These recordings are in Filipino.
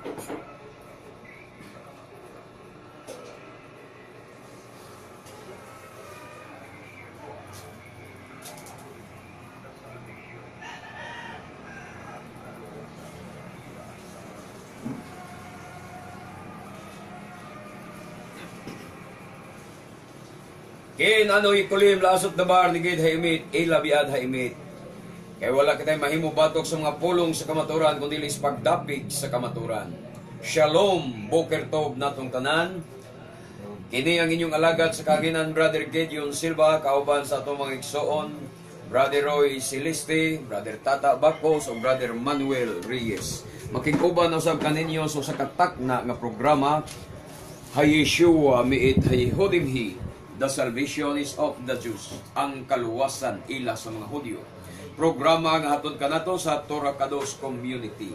Kin ano'y kulim lasot na bar ni Gid Haimit, ilabiad Haimit. Kaya wala kita'y mahimo batok sa mga pulong sa kamaturan, kundi is pagdapig sa kamaturan. Shalom, Boker Tov natong tanan. Kini ang inyong alagad sa kanginan, Brother Gideon Silva, kauban sa atong mga igsoon, Brother Roy Celeste, Brother Tata Bacos, o Brother Manuel Reyes. Makikuban usab kaninyo so sa katak na nga programa, Hay Yeshua miit hay Hodimhi, The Salvation is of the Jews, ang kaluwasan ila sa mga Hudyo. Programa nga hatod kanato sa Torah Kados Community.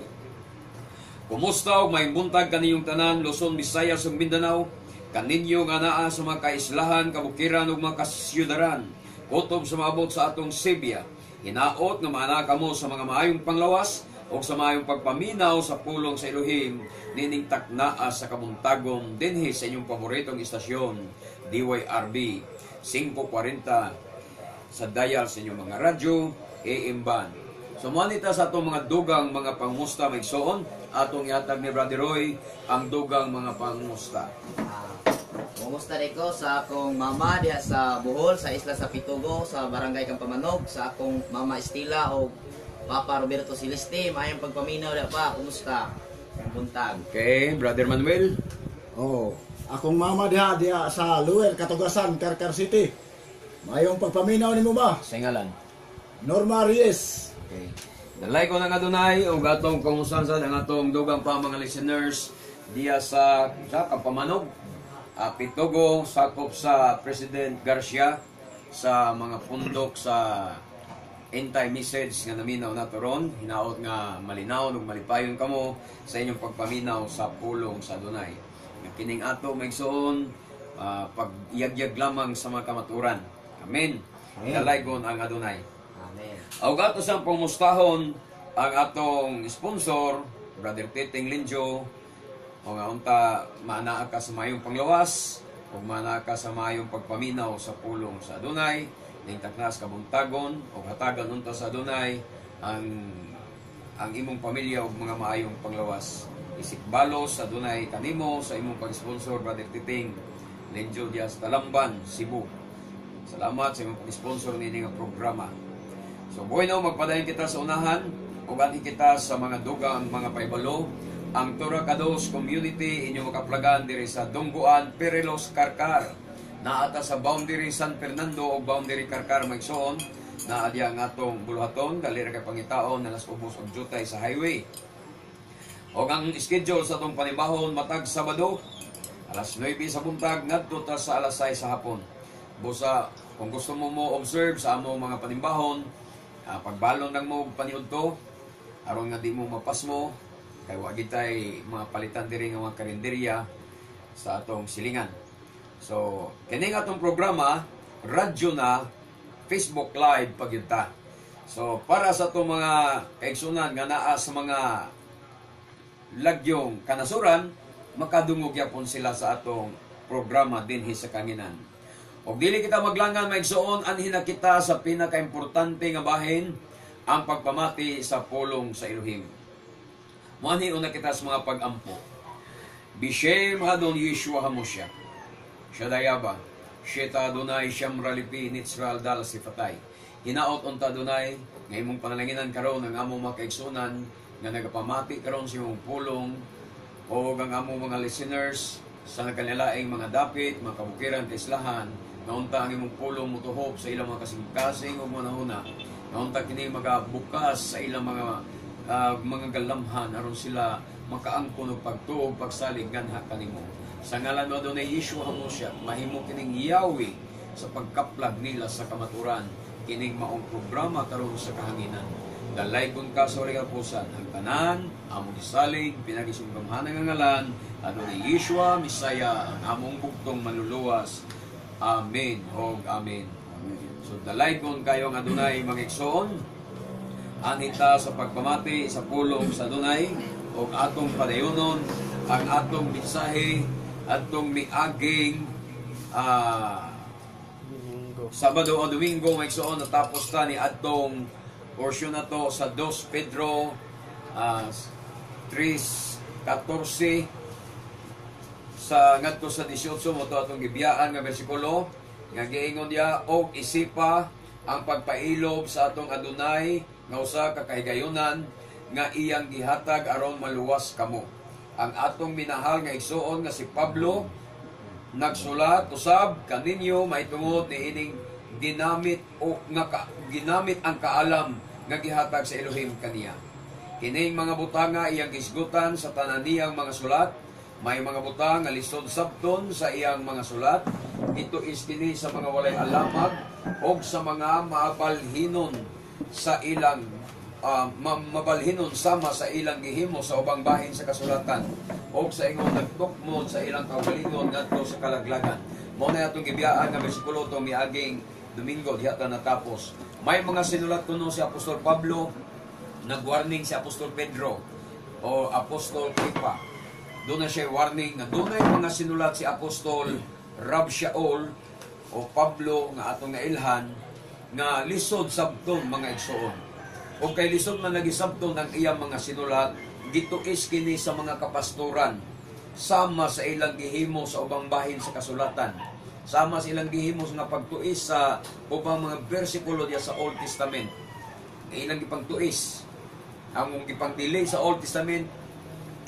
Kumusta o may buntag kaniyong tanan, Luzon, Visayas ug Mindanao, kaninyo nga naa sa mga kaislahan, kabukiran ug mga kasyudaran, kutob sa maabot sa atong Sibya, hinaot nga maana kamo sa mga maayong panglawas o sa maayong pagpaminaw sa pulong sa Elohim, nining taknaa sa kabuntagon dinhi sa inyong paboritong istasyon, DYRB 540 sa dial sa inyong mga radyo, AM band. So manita sa atong mga dugang mga pangmusta maigsoon, atong ihatag ni Brother Roy ang dugang mga pangmusta. Kumusta rin ko sa akong mama diha sa Bohol, sa Isla sa Pitugo, sa Barangay Kampamanog, sa akong mama Estila o Papa Roberto Celeste, mayang pagpaminaw diha pa. Kumusta? Buntag. Okay, Brother Manuel. Oh, akong mama diha sa Luwer, Katugasan, Karkar City. Mayong pagpaminaw nimo ba? Sa ngalan. Norma Reyes. Okay. Dalay ko ng Adonai o gatong kumusan sa ang atong dugang pa mga listeners diya sa Kampamanog, Pitugo, sakop sa President Garcia, sa mga pundok sa anti-message nga naminaw nato ron, hinaot nga malinaw ug malipayon kamo sa inyong pagpaminaw sa pulong sa Adonai. Nga kining ato maigsoon pag-iyagyag lamang sa mga kamaturan. Amen. Dalay ko ang Adonai. Amen. Aw gato sang pumustahon ang atong sponsor, Brother Titing Linjo, o nga unta maanaa ka sa mayong panglawas, o maanaa ka sa mayong pagpaminaw sa pulong sa Adonai, ning taknas kabuntagon, o hatagan unta sa Adonai ang imong pamilya og mga maayong panglawas. Isikbalos sa Adonai kanimo sa imong pag-sponsor, Brother Titing Linjo dias Talamban, Cebu. Salamat sa imong pag-sponsor nini nga programa. So, bueno, magpadayon kita sa unahan o ganti kita sa mga dugang, mga paibalo. Ang Torah Kados Community, inyong makaplagan diri sa Dongguan, Perelos, Karkar. Naata sa boundary San Fernando o boundary Karkar, Maigsoon. Naadya ang atong buluhaton, galera kay pangitaon na las ubos og jutay sa highway. O ang schedule sa atong panibahon, matag Sabado, alas 9 sa buntag, ngadto ta sa alas 6 sa hapon. Busa, kung gusto mo observe sa among mga panimbahon, pagbalon lang mo paniudto, aron nga di mo mapas mo, kay wagi tay mga palitan diri nga mga karinderya sa atong silingan. So, kini nga atong programa, radyo na, Facebook Live pagyunta. So, para sa atong mga kaigsunan nga naa sa mga lagyong kanasuran, makadungog yapon sila sa atong programa dinhi sa kanginan. O dili kita maglangan maigsoon, anhin na kita sa pinaka-importante nga bahin, ang pagpamati sa pulong sa Elohim. Muanhi una kita sa mga pag-ampo. Bishem Adon Yeshua HaMoshiach. Shadayaba. Sheta Adonai Shamra Lipi Nitzral Dal Sifatay. Hinaot unta Adonai, nga imong panalanginan karon ang among mga kaigsunan, nga nagapamati karon sa imong pulong, o ang among mga listeners, sa nagkanilaing mga dapit, mga kabukiran, kaislahan, naunta ang imong pulong mutuhop sa ilang mga kasing-kasing o manahuna. Naunta kini magabukas sa ilang mga galamhan aron sila makaangkon og pagtuog, pagsalig ganha kanimo. Sa ngalan mo Adonai Yeshua HaMoshiach, mahimo kining Yahweh sa pagkaplag nila sa kamaturan, kining maong programa karon sa kahanginan. Dalay kun ka sa kapusan, ang tanan, among gisalig, pinagisunggamhan nga ngalan, Adonai Yeshua, Misaya, ang among bugtong manluluwas. Amen o Amen. So dalay kon kayo ang Adonai mga igsoon, anita sa pagpamati sa pulong sa Dunay o atong padayonon ang atong mensahe atong miaging Sabado o Domingo maigsoon natapos ta ni atong porsyon na to sa 2 Pedro 3:14 sa ngadto sa 18 mo to atong gibiyaan nga bersikulo nga giingon diya og isipa ang pagpailob sa atong Adunay nga usa ka kahigayunan nga iyang gihatag aron maluwas kamo. Ang atong minahal nga igsuon nga si Pablo nagsulat usab kaninyo mahitungod ni ining ginamit ginamit ang kaalam nga gihatag sa Elohim kaniya. Kining mga butanga iyang gisgutan sa tanan niyang mga sulat. May mga butang nga lisod sabton sa iyang mga sulat. Ito is kini sa mga walay alamag o sa mga mabalhinon sa ilang mabalhinon sama sa ilang gihimo sa ubang bahin sa kasulatan o sa ingon nagtukmod sa ilang kaugalingon ngadto sa kalaglagan. Mao na atong gibiyaan nga bersikulo to miaging Domingo diha ta natapos. May mga sinulat kuno si Apostol Pablo, nag-warning si Apostol Pedro o Apostol Kefa. Doon na siya warning na doon ay mga sinulat si Apostol Rab Shaul o Pablo nga atong nailhan nga lisod sabton mga igsoon. O kay lisod man lagi sabton ang iyang mga sinulat, gituis kini sa mga kapastoran sama sa ilang gihimo sa ubang bahin sa kasulatan. Sama sa ilang gihimo nga pagtuis sa ubang mga bersikulo diya sa Old Testament. Ilang gipangtuis. Ang gipangdili sa Old Testament,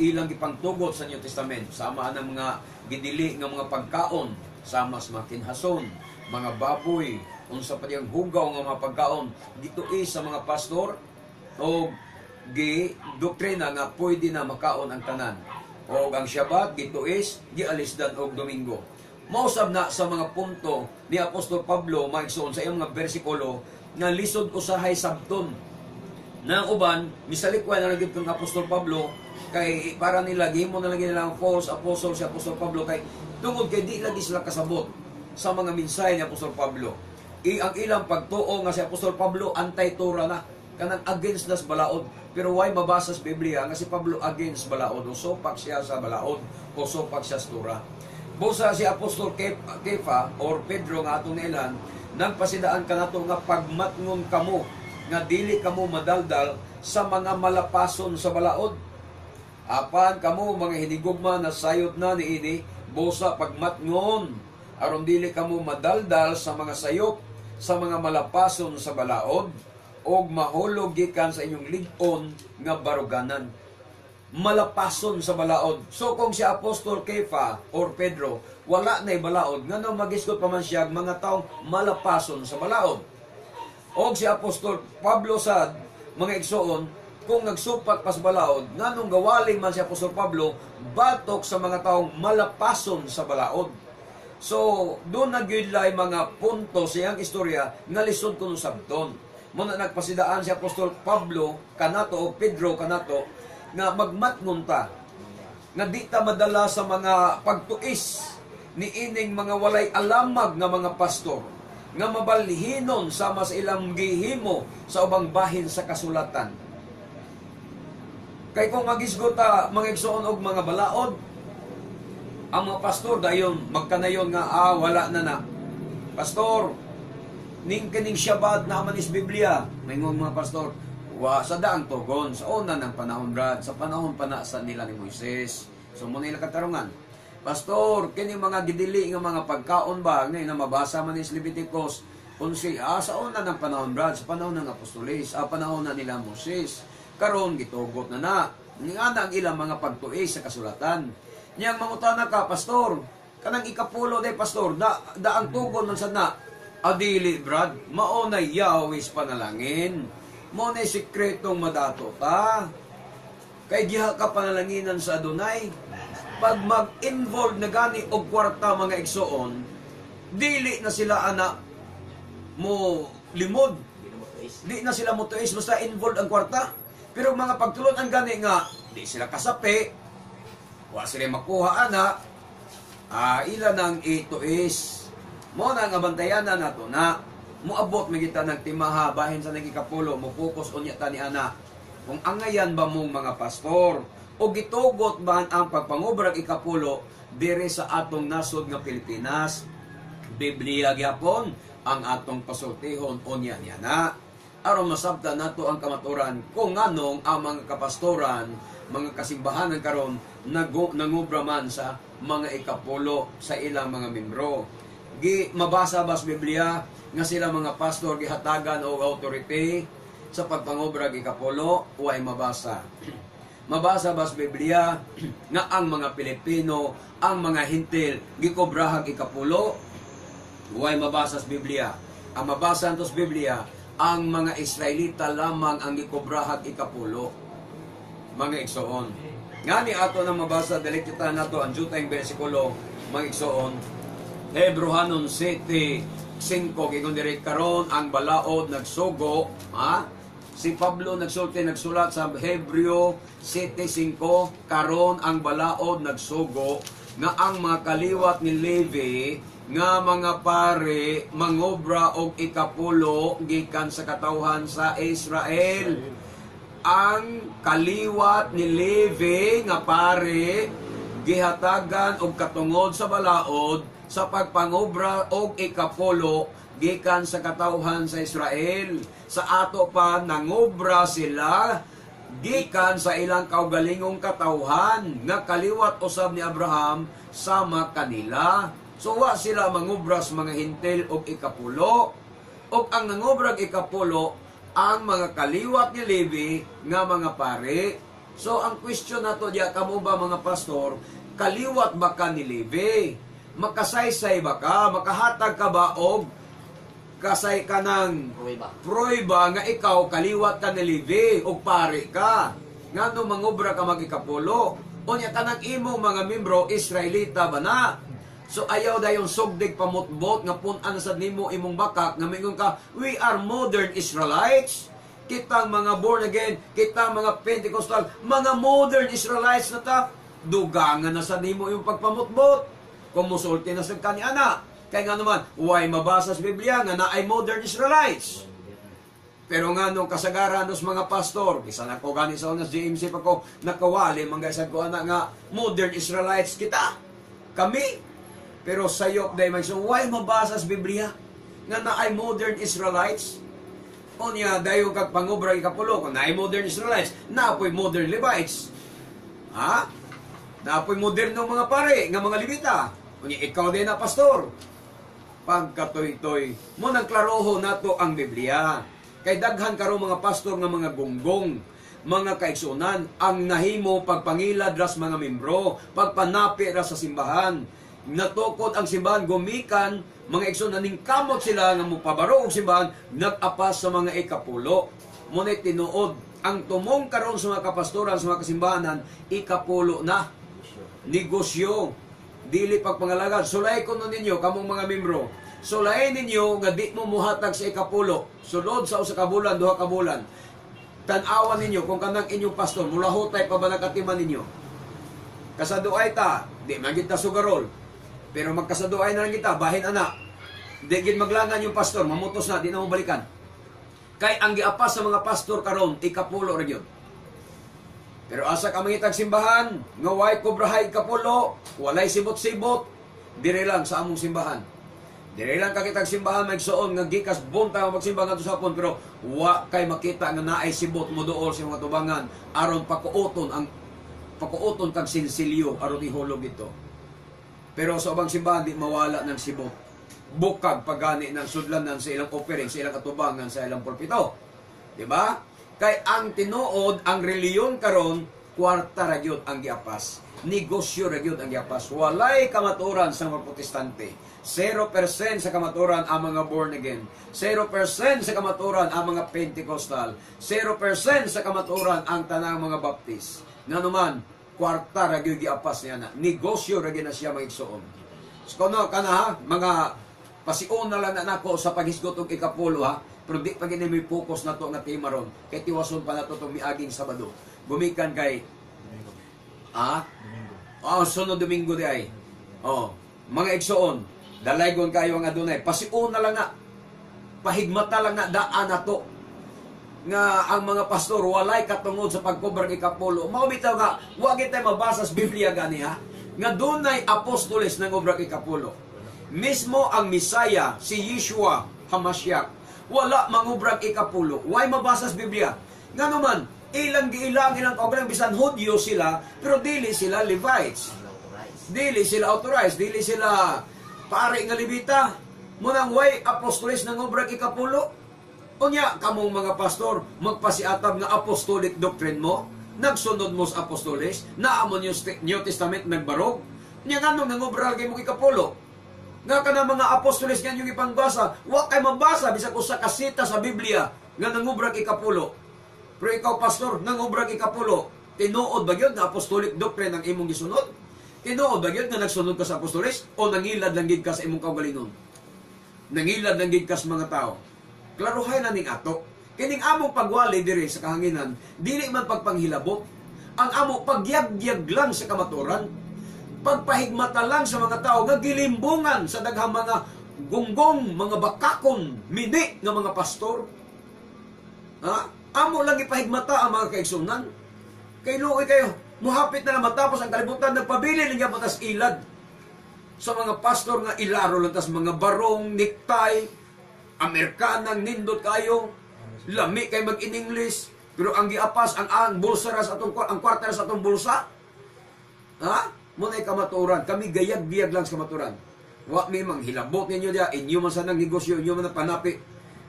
ilang gipangtugot sa New Testament. Sama ang mga gidili nga mga pagkaon, sama sa mga kinhason, mga baboy, unsa pa diyang hugaw nga mga pagkaon, gituis sa mga pastor o gi-doktrina nga pwede na makaon ang tanan. O ang Shabbat, gituis, gialisdan og Domingo. Mausab na sa mga punto ni Apostol Pablo maigsoon sa iyang mga bersikulo nga lisod usahay sabton. Na uban misalikwa na lagi kang Apostol Pablo kay para nila gihimo na lagi nila ang false apostle si Apostol Pablo kay tungod kay di lagi sila kasabot sa mga mensahe ni Apostol Pablo. Ang ilang pagtuo nga si Apostol Pablo anti-Tora na kanang against nas balaod pero why mabasa sa Biblia nga si Pablo against balaod o sopak siya sa balaod o sopak siya sa Tora. Busa si Apostol Kefa or Pedro nga atong nailan nagpasidaan kanato nga pagmatngon kamo nga dili kamo madaldal sa mga malapason sa balaod. Apan kamo mga hinigugma na sayot na niini busa pagmatngon aron dili kamo madaldal sa mga sayop sa mga malapason sa balaod og mahulog gikan sa inyong lig-on nga baruganan. Malapason sa balaod. So kung si Apostol Kefa or Pedro wala na'y balaod, ngano magisgot pa man siya mga taong malapason sa balaod. O si Apostol Pablo sad mga igsoon kung nagsupat pa sa balaod, nganong gawaling man si Apostol Pablo batok sa mga taong malapason sa balaod. So doon nagyudlay mga punto sa iyang istorya nga lisod kuno sabton. Muna nagpasidaan si Apostol Pablo kanato o Pedro kanato nga magmatngon ta nga di ta madala sa mga pagtuis ni ining mga walay alamag nga mga pastor nga mabalhinon sama sa ilang gihimo sa ubang bahin sa kasulatan. Kay kung magisgot ta mga igsoon og mga balaod, ang mga pastor dayon magkanayon nga wala na. Pastor, ning kining Shabbat na man is Biblia, mayong mga pastor, sa daang tugon, sa una ng panahon brad, sa panahon pa na sa nila ni Moises. So muna nila katarungan. Pastor, kini mga gidili nga mga pagkaon ba, ngayon na mabasa man is Leviticus, sa una ng panahon brad, sa panahon ng apostolis, panahon na nila Moses. Karon gitugot na. Nga na ang ilang mga pagtuis sa kasulatan. Niyang mangutana ka, pastor, kanang ikapulo day pastor, daang tugon man sad na. Adili brad, maunay Yahweh's panalangin. Mo na sikretong madato ta. Kay diha ka panalanginan sa Adonai. Pag mag-involve na gani og kwarta mga igsoon, dili na sila ana mo limod. Di na sila mo tuis basta involved ang kwarta. Pero mga pagtulon ang gani nga, di sila kasapi. Wa sila makuha ana. Ilan ang ituis. Mo na nga bantayanan nato na Muabot magita ng timaha bahin sa nagikapulo, mupokus unya ta ni ana. Kung angayan ba mong mga pastor o gitugot ba ang pagpangubrag ikapulo dire sa atong nasod nga Pilipinas? Biblia gyapon ang atong pasultihon unya niya na. Aron masabta nato ang kamaturan kung nganong ang mga kapastoran, mga kasimbahanan karon nangubra man sa mga ikapulo sa ilang mga membro. Mabasa ba sa Biblia nga sila mga pastor gihatagan o authority sa pagpangobrag ikapulo? Way mabasa. Mabasa ba sa Biblia nga ang mga Pilipino, ang mga hintil gikobrahag ikapulo? Way mabasa sa Biblia. Ang mabasa nito sa Biblia, ang mga Israelita lamang ang gikobrahag ikapulo. Mga igsoon. Ngani ato na mabasa dili kita nato ang jutay bersikulo, mga igsoon. Hebrohanon 7:5 gigon diri karon ang balaod nagsugo, ha? Si Pablo nagsulat sa Hebreo 7:5 karon ang balaod nagsugo nga ang mga kaliwat ni Levi nga mga pare mangobra og ikapulo gikan sa katawhan sa Israel. Ang kaliwat ni Levi nga pare gihatagan og katungod sa balaod sa pagpangobra og ikapulo gikan sa katawhan sa Israel. Sa ato pa nangobra sila gikan sa ilang kaugalingong katawhan nga kaliwat usab ni Abraham sama kanila. So wa sila mangobra sa mga hintil og ikapulo. Og ang nangobrag ikapulo ang mga kaliwat ni Levi nga mga pare. So ang question nato diya, kamo ba mga pastor, kaliwat ba ka ni Levi? Makasaysay ba ka? Makahatag ka ba og kasay ka ng prueba nga ikaw kaliwat ka ni Levi og pare ka? Ngano mangobra ka magikapulo? Unya ka ng imong mga membro Israelita ba na? So ayaw dayon sugdig pamutbot nga pun-an sa nimo imong bakak nga mingon ka, we are modern Israelites. Kitang mga born again, kitang mga Pentecostal, mga modern Israelites na ta. Dugangan na sa nimo imong pagpamutbot. Kung musulti na sa kaniana. Kaya nga naman, why mabasa sa Biblia nga na ay modern Israelites? Pero nga nung kasagaran nos mga pastor, isa na ko gani sa unas GMC pa ko nakawali mga isang ko na nga modern Israelites kita. Kami. Pero sayop day man, so why mabasa sa Biblia nga naay modern Israelites? Unya dayo kag pangobra ikapulo kung naay modern Israelites, naapoy modern Levites. Ha? Naapoy modernong mga pare nga mga Levita. Unya ikaw din na pastor. Pagkatoy-toy mo nagklaroho nato ang Biblia. Kay daghan karon mga pastor nga mga gonggong, mga kaigsunan ang nahimo pagpangilad ras mga membro, pagpanapi ras sa simbahan. Natukod ang simbahan gumikan mga igsoon ning kamot sila nga mopabaro og simbahan nag-apas sa mga ikapulo. Munay tinuod ang tumong karon sa mga kapastoran sa mga kasimbahanan ikapulo na negosyo dili pagpangalagad. Sulay kuno ninyo kamong mga membro, sulay ninyo nga di mo muhatag sa ikapulo sulod sa usa ka bulan, duha ka bulan. Tan-awan ninyo kung kanang inyong pastor mulahutay pa ba nakatiman ninyo. Kasaduay ta, di man kita sugarol. Pero magkasaduay na lang kita, bahin anak. Di gid maglangan yung pastor, mamutos na, di na mo balikan. Kay ang giapas sa mga pastor karon ikapulo ra gyud. Pero asa ka mangitag simbahan, nga way kobrahay ikapulo, walay sibot-sibot, dire lang sa among simbahan. Dire lang kakitag simbahan magsuon nga gikas bunta magsimba ngadto sa hapon pero wa kay makita nga naay sibot mo duol sa mga tubangan aron pakuoton kag sinsilyo aron ihulog ito. Pero sa ubang simbahan, di mawala ng sibot. Bukag pagani ng sudlanan sa ilang offering, sa ilang atubangan, sa ilang pulpito. Diba? Kay ang tinuod, ang reliyon karon, kwarta ra gyud ang giapas. Negosyo ra gyud ang giapas. Walay kamaturan sa mga protestante. 0% sa kamaturan ang mga born again. 0% sa kamaturan ang mga Pentecostal. 0% sa kamaturan ang tanang mga Baptist. Nga naman, kwarta ra gyud giapas niya na negosyo ra gyud na siya maigsuon. So kuno kana ha mga pasiun na lang na nako sa paghisgot og ikapulo ha, pero di pa gini may focus nato nga tema ron kay tiwason pa nato tong miaging Sabado gumikan kay sunod Domingo di ay mga igsuon dalaygon kayo ang adunay pasiun na lang na pahigmata lang nga daan nato nga ang mga pastor walay katungod sa pagkobrang ikapulo. Mao bitaw nga wa gyud tay mabasa sa Biblia gani ha nga dunay apostoles ng obrang ikapulo. Mismo ang Misaya si Yeshua Hamashiach wala mangubrang ikapulo. Why mabasa sa Biblia? Nganuman ilang ilang kaugaling bisan Hudyo sila pero dili sila Levites. Dili sila authorized, dili sila pare nga Levita. Munang way apostoles ng obrang ikapulo. Unya, kamong mga pastor, magpasiatab nga apostolic doctrine mo, nagsunod mo sa apostoles, naamon yung New Testament nagbarog, niya nga nung nangobral kayo mong ikapulo. Nga ka na mga apostoles nga yung ipangbasa, huwag kayo mabasa, bisag usa kasita sa Biblia, nga nangobrag ikapulo. Pero ikaw, pastor, nangobrag ikapulo, tinuod ba yun na apostolic doctrine ang imong gisunod? Tinuod ba yun na nagsunod ka sa apostoles? O nangilad lang gid ka sa imong kaugalingon? Nangilad lang gid ka sa mga tao? Klaruhay na ning ato. Kining among pagwali diri sa kahanginan, dili man pagpanghilabot. Ang amo pagyag-yag lang sa kamaturan. Pagpahigmata lang sa mga tao nga gilimbungan sa daghang mga gunggong, mga bakakon, mini nga mga pastor. Ha? Amo lang ipahigmata ang mga kaigsunan. Kay luoy kayo, muhapit na matapos ang kalibutan, nagpabili niya patas ilad sa mga pastor nga ilaro lang tas mga barong, necktie, Amerikanang nindot kayo, lami kay mag-in-English, pero ang giapas ang bulsa ra sa atong ang kwarta ra sa atong bulsa. Ha? Munay kamaturan, kami gayag-giyag lang sa kamaturan. Wa mi mang hilabot ninyo dia, inyo man sanang negosyo, inyo man panapi.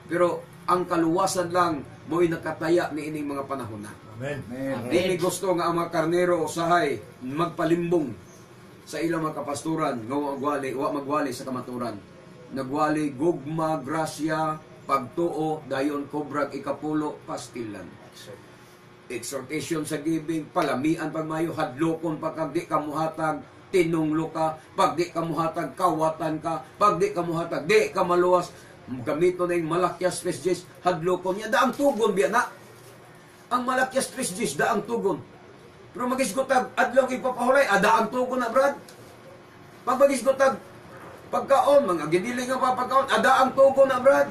Pero ang kaluwasan lang mo'y nakataya ni ining mga panahon na. Amen. Dili gusto nga ang mga karnero usahay magpalimbong sa ilang mga kapasturan nga wa magwali sa kamaturan. Nagwali gugma, grasya, pagtuo, dayon kobrag ikapulo, pastilan. Exhortation sa giving, palamian pagmayo, hadlokon pag di kamuhatag, tinunglo ka, pag di kamuhatag, kawatan ka, pag di kamuhatag, di ka maluwas, gamito na yung malakyas pesjes, hadlokon niya, daang tugon biya na. Ang malakyas pesjes, daang tugon. Pero magisgotag, adlaw ipapahulay, daang tugon na brad. Pag magisgotag, pagkaon, mga giniling nga papagkaon, ang tugon na brad.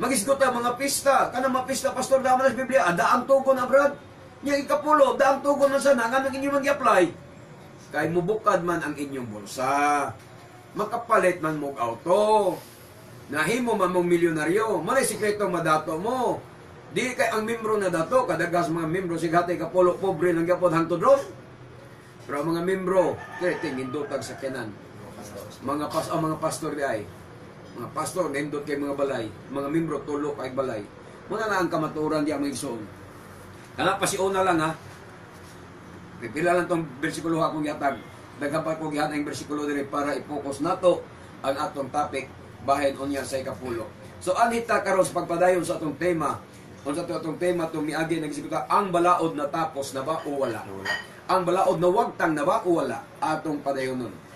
Magisgot mga pista, kanang mga pista, pastor, daman sa Biblia, ang tugon na brad. Yung ikapulo, ang tugon na sana, nga nang inyong mag-apply. Kay mubukad man ang inyong bulsa. Makapalit man mong auto. Nahimo man mong milyonaryo. Manay sikretong madato mo. Di kay ang membro na dato, kadagas mga membro, sighatay kapulo, pobre ng gapon hangtod ron. Pero mga membro, kaya tingindotag sa kanan. Mga pastor di ay mga pastor nindot kay mga balay, mga membro tulo kay balay. Muna na ang kamaturan di ang igsoon. Kana pa si una lang ha. Pipila lang tong bersikulo akong gihatag. Daghan pa ko gihatag ang bersikulo dire para i-focus nato ang atong topic bahin unya sa ikapulo. So anhita karon sa pagpadayon sa atong tema. Unsa to atong tema tong miagi nagisiguta ang balaod na tapos na ba o wala? Ang balaod na wagtang na ba o wala? Atong padayonon.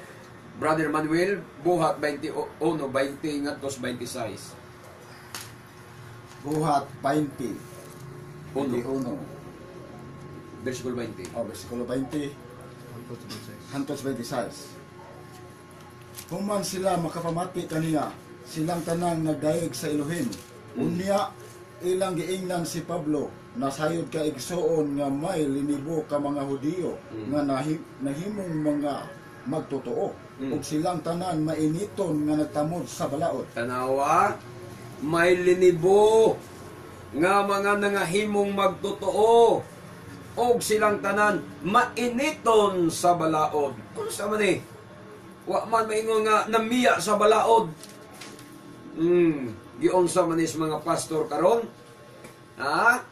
Brother Manuel, buhat 21, 20 ngadtos 26. Buhat 20. 21. Versikulo 20. Versikulo 20. Hantos 26. Human sila makapamati kaniya, silang tanang nagdayeg sa Elohim. Unya, ilang giingnan si Pablo, nasayod ka igsoon nga may linibo ka mga Hudiyo, nga nahimong mga magtotoo. Ug silang tanan mainiton nga nagtamod sa balaod. Tanawa, may linibo nga mga nangahimong magtotoo. Og silang tanan mainiton sa balaod. Unsa man ni? Wa man maingon nga namiya sa balaod. Giunsa man is mga pastor karon? Ha?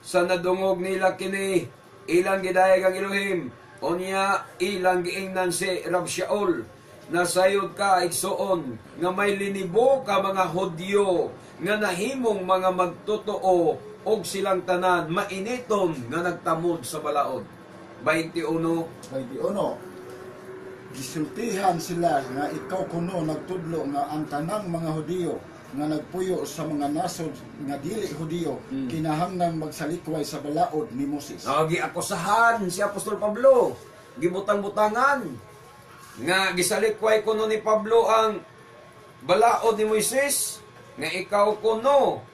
Sa nadungog nila kini ilang gidayeg ang Elohim. Unya ilang giingnan si Rab Shaul, nasayod ka igsoon nga may linibo ka mga Hudyo nga nahimong mga magtotoo og silang tanan mainiton nga nagtamod sa balaod. 21. Gisultihan sila nga ikaw kuno nagtudlo nga ang tanang mga Hudiyo nga nagpuyo sa mga nasod nga dili Hudiyo kinahanglan magsalikway sa balaod ni Moses. Giakusahan si Apostol Pablo, gibutang-butangan nga gisalikway kuno ni Pablo ang balaod ni Moises. nga ikaw kuno,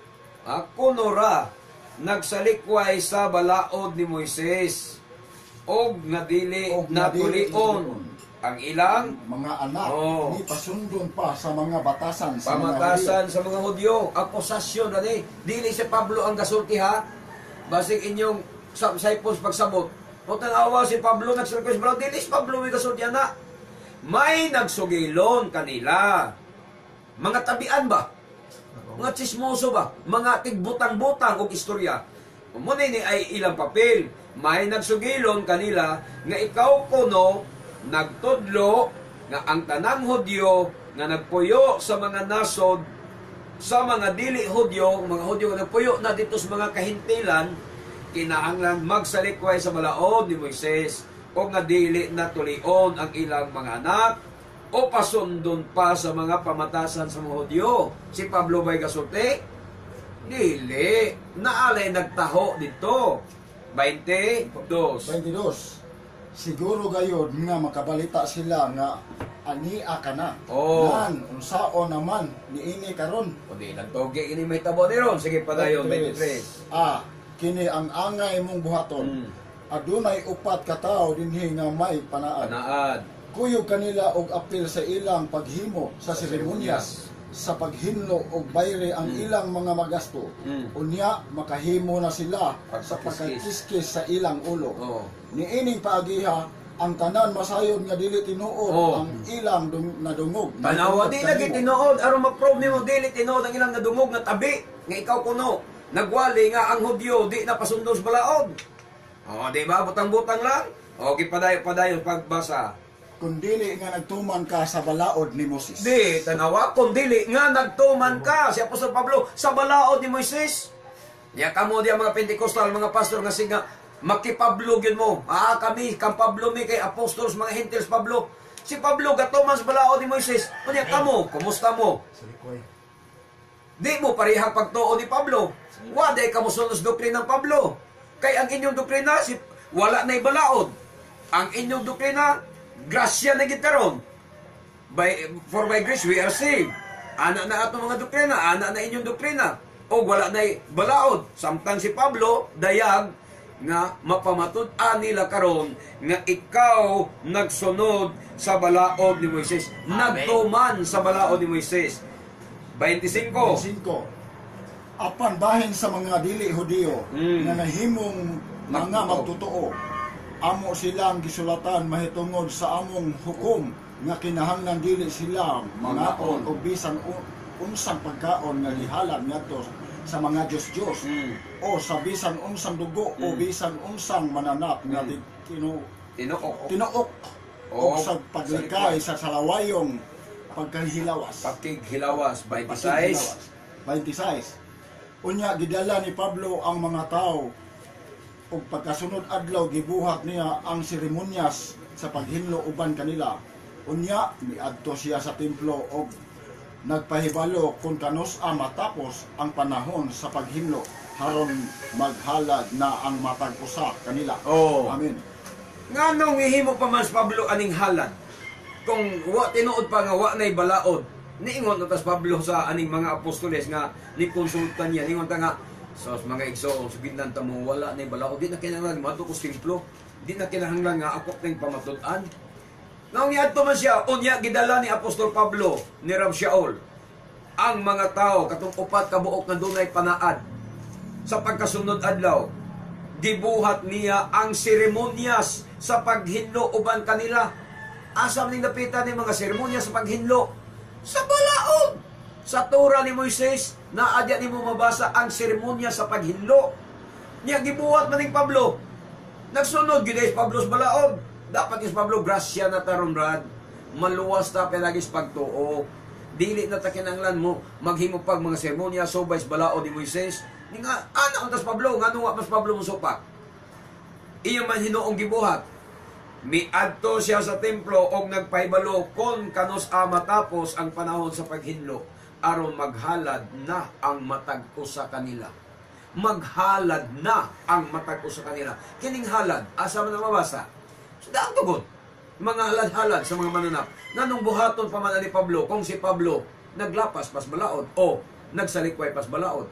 kuno ra, nagsalikway sa balaod ni Moises, og nga dili Og nga dili natulion ang ilang mga anak Oo. ni pasundon pa sa mga batasan sa mga pamatasan sa mga Hudyo. Akusasyon ani, dili si Pablo ang gasulti ha. Basig inyong disciples pagsabot. O tanawa si Pablo nagsulti sa dili si Pablo may gasulti na. May nagsugilon kanila. Mga tabian ba? Mga chismoso ba? Mga tigbutang-butang og istorya. Muna ni ay ilang papel. May nagsugilon kanila nga ikaw kuno nagtudlo nga ang tanang Hudyo nga nagpuyo sa mga nasod sa mga dili Hudyo, mga Hudyo nga nagpuyo na dito sa mga kahintilan, kinahanglan magsalikway sa balaod ni Moises o nga dili natulion ang ilang mga anak o pasundon pa sa mga pamatasan sa mga Hudyo. Si Pablo ba'y gasulti? Dili. Naalay nagtaho dito. 22. 22. Siguro gayod nga makabalita sila nga ania ka na. Oo. Nan, unsaon naman niini karon. O di, nagtogi ini may tabo ni Ron. Sige pa tayo, 23. Kini ang angay mong buhaton. Adunay upat ka tawo dinhi nga may panaan. Panaad. Kuyog kanila og apil sa ilang paghimo sa seremonyas, sa paghinlo og bayre ang ilang mga magasto. Unya makahimo na sila sa pagkiskis sa ilang ulo. Oo. Niining paagiha ang tanan masayon nga dili tinuod Oh. ang ilang nadungog. Tanawa, di lagi tinuod. Aron ma-prove nimo dili tinuod ang ilang nadungog na tabi. Nga ikaw kuno. Nagwali nga ang Hudyo di napasundo sa balaod. O, di ba? Butang-butang lang. O, padayon pagbasa. Kung dili nga nagtuman ka sa balaod ni Moses. Di, tanawa, kung dili nga nagtuman ka, si Apostol Pablo, sa balaod ni Moises. Niya kamo diya mga Pentecostal, mga pastor nga singa, makipablo yun mo. Kami, kang Pablo mi kay Apostols, mga Gentiles Pablo. Si Pablo, gatuman sa balaod ni Moises. Niya kamo, kumusta mo? Di mo parihang pagtuo ni Pablo. Waday kamo sunod sa doktrina ng Pablo. Kay ang inyong doktrina, wala na'y balaod. Ang inyong doktrina, grasya na gitaron. For by grace we are saved. Ana na ato mga doktrina, ana na inyong doktrina. O wala na'y balaod. Samtang si Pablo, dayag, nga mapamatud-an nila karon nga ikaw nagsunod sa balaod ni Moises. Nagtuman sa balaod ni Moises. 25. 25. Apan bahin sa mga dili Hudiyo nga nahimong mga magtotoo. Amo silang gisulatan mahitungod sa among hukom nga kinahanglan dili sila mangaon o bisan unsang pagkaon nga gihalad ngadto sa mga Diyos o sa bisan unsang dugo o bisan unsang mananap nga tinuok o sa paglikay sa salawayong pagkahilawas. Pakighilawas. 26. 26. Unya gidala ni Pablo ang mga tao ug pagkasunod adlaw gibuhat niya ang seremonyas sa paghinlo uban kanila. Unya miadto siya sa templo ug nagpahibalo kung kanos-a matapos ang panahon sa paghinlo haron maghalad na ang matag usa kanila. Oh. Amen. Nganong ihimo pa man sa Pablo aning halad? Kung wa tinuod pa nga wa nay balaod. Niingon na tas Pablo sa aning mga apostoles nga ni konsultan niya. Niingon ta nga sa mga igsoon, suginan ta mo wala nay balaod. Di na kinahanglan mato ko templo. Di na kinahanglan nga ako tayong pamatud-an. Naong yadto man siya, unya gidala ni Apostol Pablo ni Rab Shaul ang mga tao katong upat ka buok nga dunay panaad sa pagkasunod adlaw. Gibuhat niya ang seremonyas sa paghinlo uban kanila. Asam ning napitan ni mga seremonyas sa paghinlo sa balaod. Sa Torah ni Moises, naadya ni mo mabasa ang seremonya sa paghinlo. Niya gibuhat man ni Pablo. Nagsunod gid Pablo sa balaod. Dapat is Pablo grasya na taron rad. Maluwas ta pinagis pagtuo. Dili na ta kinahanglan mo maghimo pag mga seremonya subay sa balaod ni Moises. Ni nga ana untas Pablo ngano wa mas Pablo mo supak. Iya man hinuong gibuhat. Miadto siya sa templo og nagpahibalo kon kanos-a matapos ang panahon sa paghinlo aron maghalad na ang matag usa kanila. Maghalad na ang matag usa kanila. Kining halad asa man mabasa? So daang tugon. Mga halad-halad sa mga mananap. Nganong buhaton pa man ni Pablo kung si Pablo naglapas pas balaod o nagsalikway pas balaod.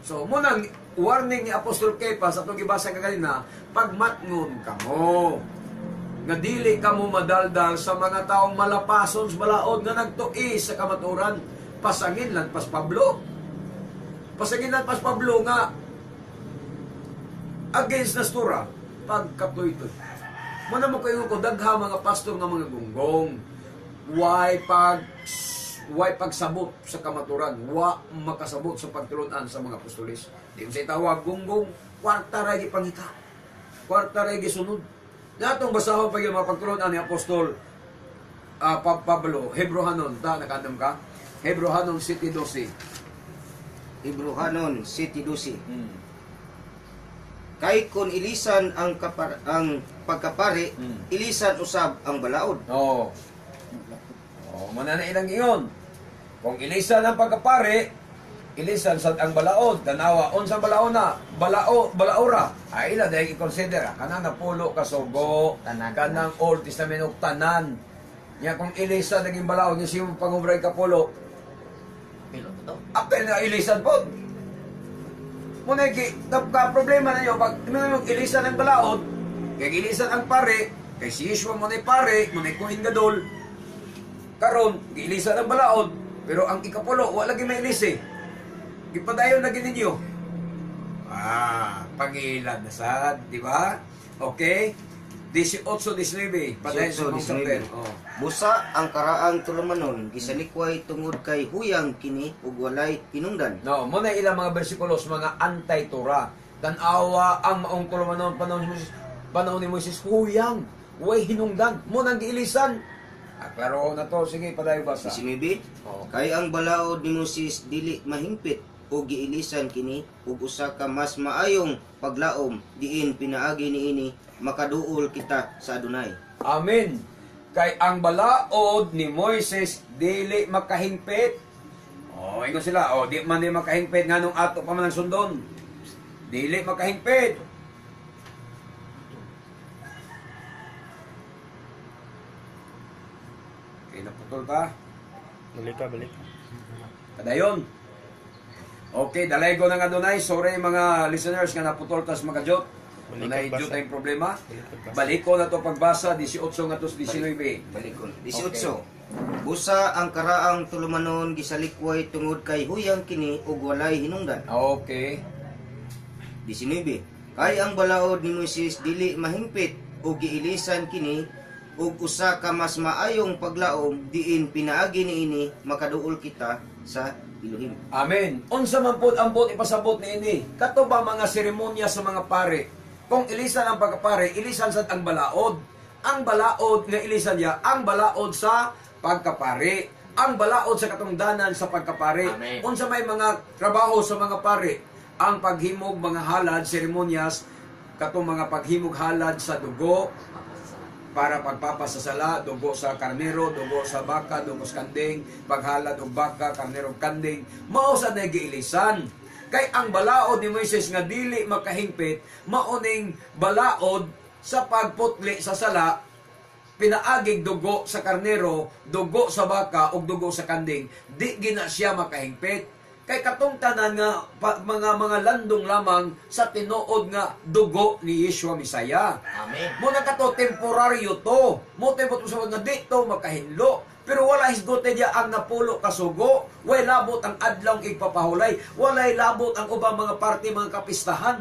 So, munang warning ni Apostol Kepas atong gibasa ka kanina, pagmatngon kamo. Nga dili kamo madaldal sa mga taong malapason sa balaod nga nagtuis sa kamaturan. Pasangin lang pas Pablo. Pasangin lang pas Pablo nga against nastura pagkatoy-toy. Muna mo kayo ko dagha mga pastor nga mga gunggong. Why pagsabot sa kamaturan, wa makasabot sa pagtulunan sa mga apostolis. Di mo sa tawag gunggong, kwarta ray gipangita. Kwarta ray gisunod. Natong basahon pa yung mga pagtulunan ni Apostol Pablo, Hebrohanon, nakandam ka? Hebrohanon 7:12. Ibruhanon City Dusi. Kay kun ilisan ang pagkapari, ilisan usab ang balaod. Oo. Oh, muna na ilang iyon. Kung ilisan ang pagkapari, ilisan sa ang balaod. Tanawa, unsang balaod na? Balaura. Ay, ila dahil i-consider. Kanang napulo kasugo, kanang Old Testament o tanan. Nga kung ilisan naging balaod, yung siyong pangubray kapulo, Pilo po to. apel na ilisan po. Muna problema na nyo, pag ilisan ang balaod, kaya ilisan ang pare, kay si Yeshua mo na pare, mo na kuhin gadol, karon ilisan ang balaod, pero ang ikapulo, wala lagi may ilisi. Gipadayon na gininyo. Pangilan na sad, di ba? Okay? 18-19, padayon sa mga kapel. Busa ang karaang tulumanon gisalikway tungod kay huyang kini ug walay hinungdan. No, muna ilang mga bersikulos, mga anti-Torah. Tanawa ang maong tulumanon panahon ni Moises, huyang, way hinungdan, munang giilisan. Klaro na to, sige, padayon basa. 19. Kay ang balaod ni Moses dili mahimpit o giilisan kini ug usa ka mas maayong paglaom diin pinaagi niini makaduol kita sa Adunay. Amen. Kay ang balaod ni Moises dili makahingpit. Ingon sila, di man di makahingpit nganong ato pa man ang sundon. Dili makahingpit. Okay, naputol ka? Balik ka. Kadayon. Okay, dalaygo ng Adonai. Sorry mga listeners nga naputol tas makajot. Dunay jud tayong problema. Balik ko na to pagbasa 18 nga tos 19. Balikon. 18. Busa ang karaang tulumanon gisalikway tungod kay huyang kini ug walay hinungdan. Okay. 19. Kay ang balaod ni Moises dili mahimpit ug giilisan kini ug usa ka mas maayong paglaom diin pinaagi niini makaduol kita sa Elohim. Amen. Unsa man pod ang bot ipasabot niini? Kato ba mga seremonya sa mga pare? Kung ilisan ang pagkapare, ilisan sa ang balaod. Ang balaod nga ilisan niya, ang balaod sa pagkapare. Ang balaod sa katungdanan sa pagkapare. Amen. Unsa may mga trabaho sa mga pare? Ang paghimog mga halad, seremonyas, katong mga paghimog halad sa dugo, para pagpapasasala, dugo sa karnero, dugo sa baka, dugo sa kanding, paghalad og baka, karnero og kanding, mao sa nagiilisan. Kay ang balaod ni Moises nga dili makahingpit, maoning balaod sa pagputli sa sala, pinaagig dugo sa karnero, dugo sa baka, ug dugo sa kanding, di gina siya makahingpit. Kay katong tanan nga mga landong lamang sa tinuod nga dugo ni Yeshua Misaya. Amen. Muna ka to, temporaryo to. Mo tempo to sa nga dito makahinlo. Pero wala hisgote diya ang napulo kasugo. Way labot ang adlaw igpapahulay. Walay labot ang ubang mga parte, mga kapistahan.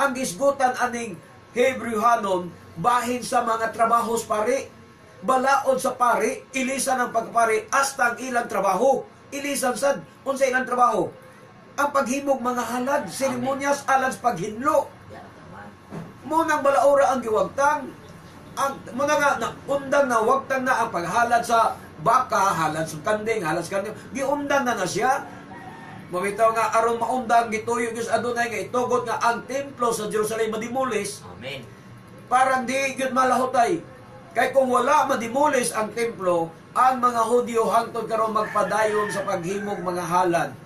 Ang gisgutan aning Hebrehanon bahin sa mga trabahos pare. Balaod sa pare, ilisan ang pagpare hasta ang ilang trabaho. Ilisan sad, unsa ilang trabaho? Ang paghimog mga halad, seremonyas alang sa paghinlo. Munang balaura ang giwagtang. Muna nga, undang na, wagtang na ang paghalad sa baka, halad sa kanding, halad sa kanding. Giundang na siya. Mamitaw nga, aron maundang, gituyo Diyos Adonai nga itugot nga ang templo sa Jerusalem madimulis. Amen. Parang di yun malahotay. Kaya kung wala madimulis ang templo, ang mga Hudyo hangtod karon magpadayon sa paghimog mga halad.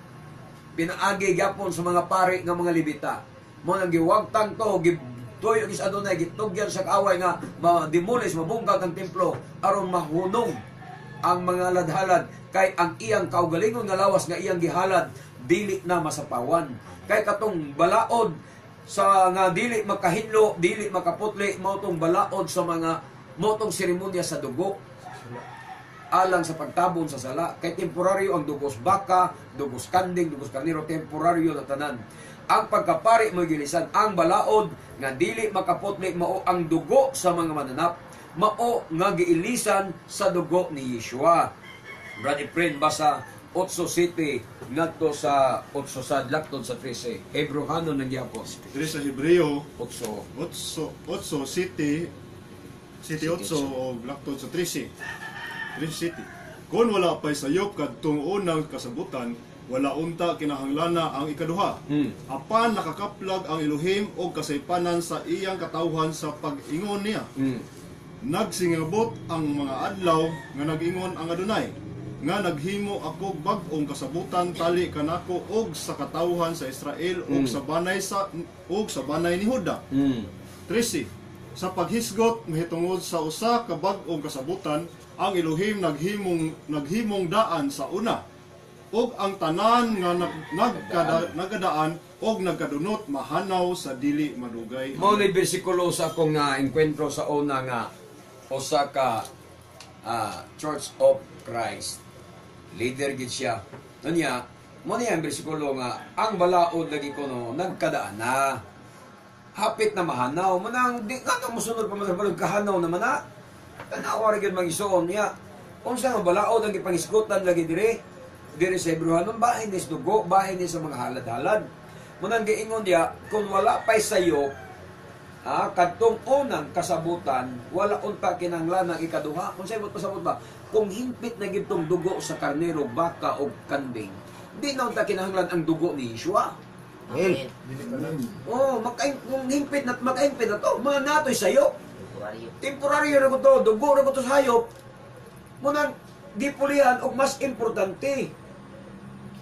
Pinaagi gyapon sa mga pari nga mga libita. Mo nang giwagtang to, gituyo Diyos Adonai, gitugyan sa kaaway nga madimulis, mabungkag ang templo aron mahunong ang mga ladhalad kay ang iyang kaugalingon nga lawas nga iyang gihalad dili na masapawan. Kay katong balaod sa nga dili makahidlo, dili makaputli, mao tong balaod sa mga motong seremonya sa dugo alang sa pagtabon sa sala. Kay temporaryo ang dugos baka, dugos kanding, dugos karnero, temporaryo na tanan. Ang pagkapari mo gilisan, ang balaod nga dili makaputli mao ang dugo sa mga mananap, mao nga giilisan sa dugo ni Yeshua. Brother friend, basa 8:7 ngadto sa 8 sa laktod sa 13. Hebreano nang gyapos. Diri sa Hebreo 8. 8 City 8 o laktod sa 13 City. Kung wala pa'y sayop kadtong unang kasabutan, wala unta kinahanglana ang ikaduha. Apan nakakaplag ang Elohim og kasaypanan sa iyang katawhan sa pag-ingon niya. Nagsingabot ang mga adlaw nga nag-ingon ang Adonai, nga naghimo ako bag-ong kasabutan tali kanako og sa katawhan sa Israel og sa banay ni Huda. 13. Sa paghisgot mahitungod sa usa ka bag-ong kasabutan, ang Elohim naghimong daan sa una, og ang tanan nga nagadaan og nagkadunot mahanaw sa dili madugay. Mao ni bersikulo sa akong enkwentro sa una nga usa ka Church of Christ. Leader gid siya. Unya, mo niya ang bersikulo nga ang balaod lagi kuno nagkadaan na. Hapit na mahanaw mo nang di ka musunod pa man kahanaw naman na. Tanawa ra gyud mag-isuon niya. Unsa nga balaod ang gipangisgutan lagi diri sa Hebreano, bahin ni dugo, bahin ni sa mga halad-halad. Mo nang giingon dia kung wala pay sayo kadtong unang kasabutan, wala unta kinahanglan ang ikaduha. Kung sa pasabot ba, kung himpit na gitong dugo sa karnero, baka o kanding, di na unta kinahanglan ang dugo ni Yeshua. Amen. Oh, kung himpit na to, mga natoy sayo. Temporaryo. Temporaryo na ko to, dugo na ko to sa hayop. Munang gipulihan og mas importante.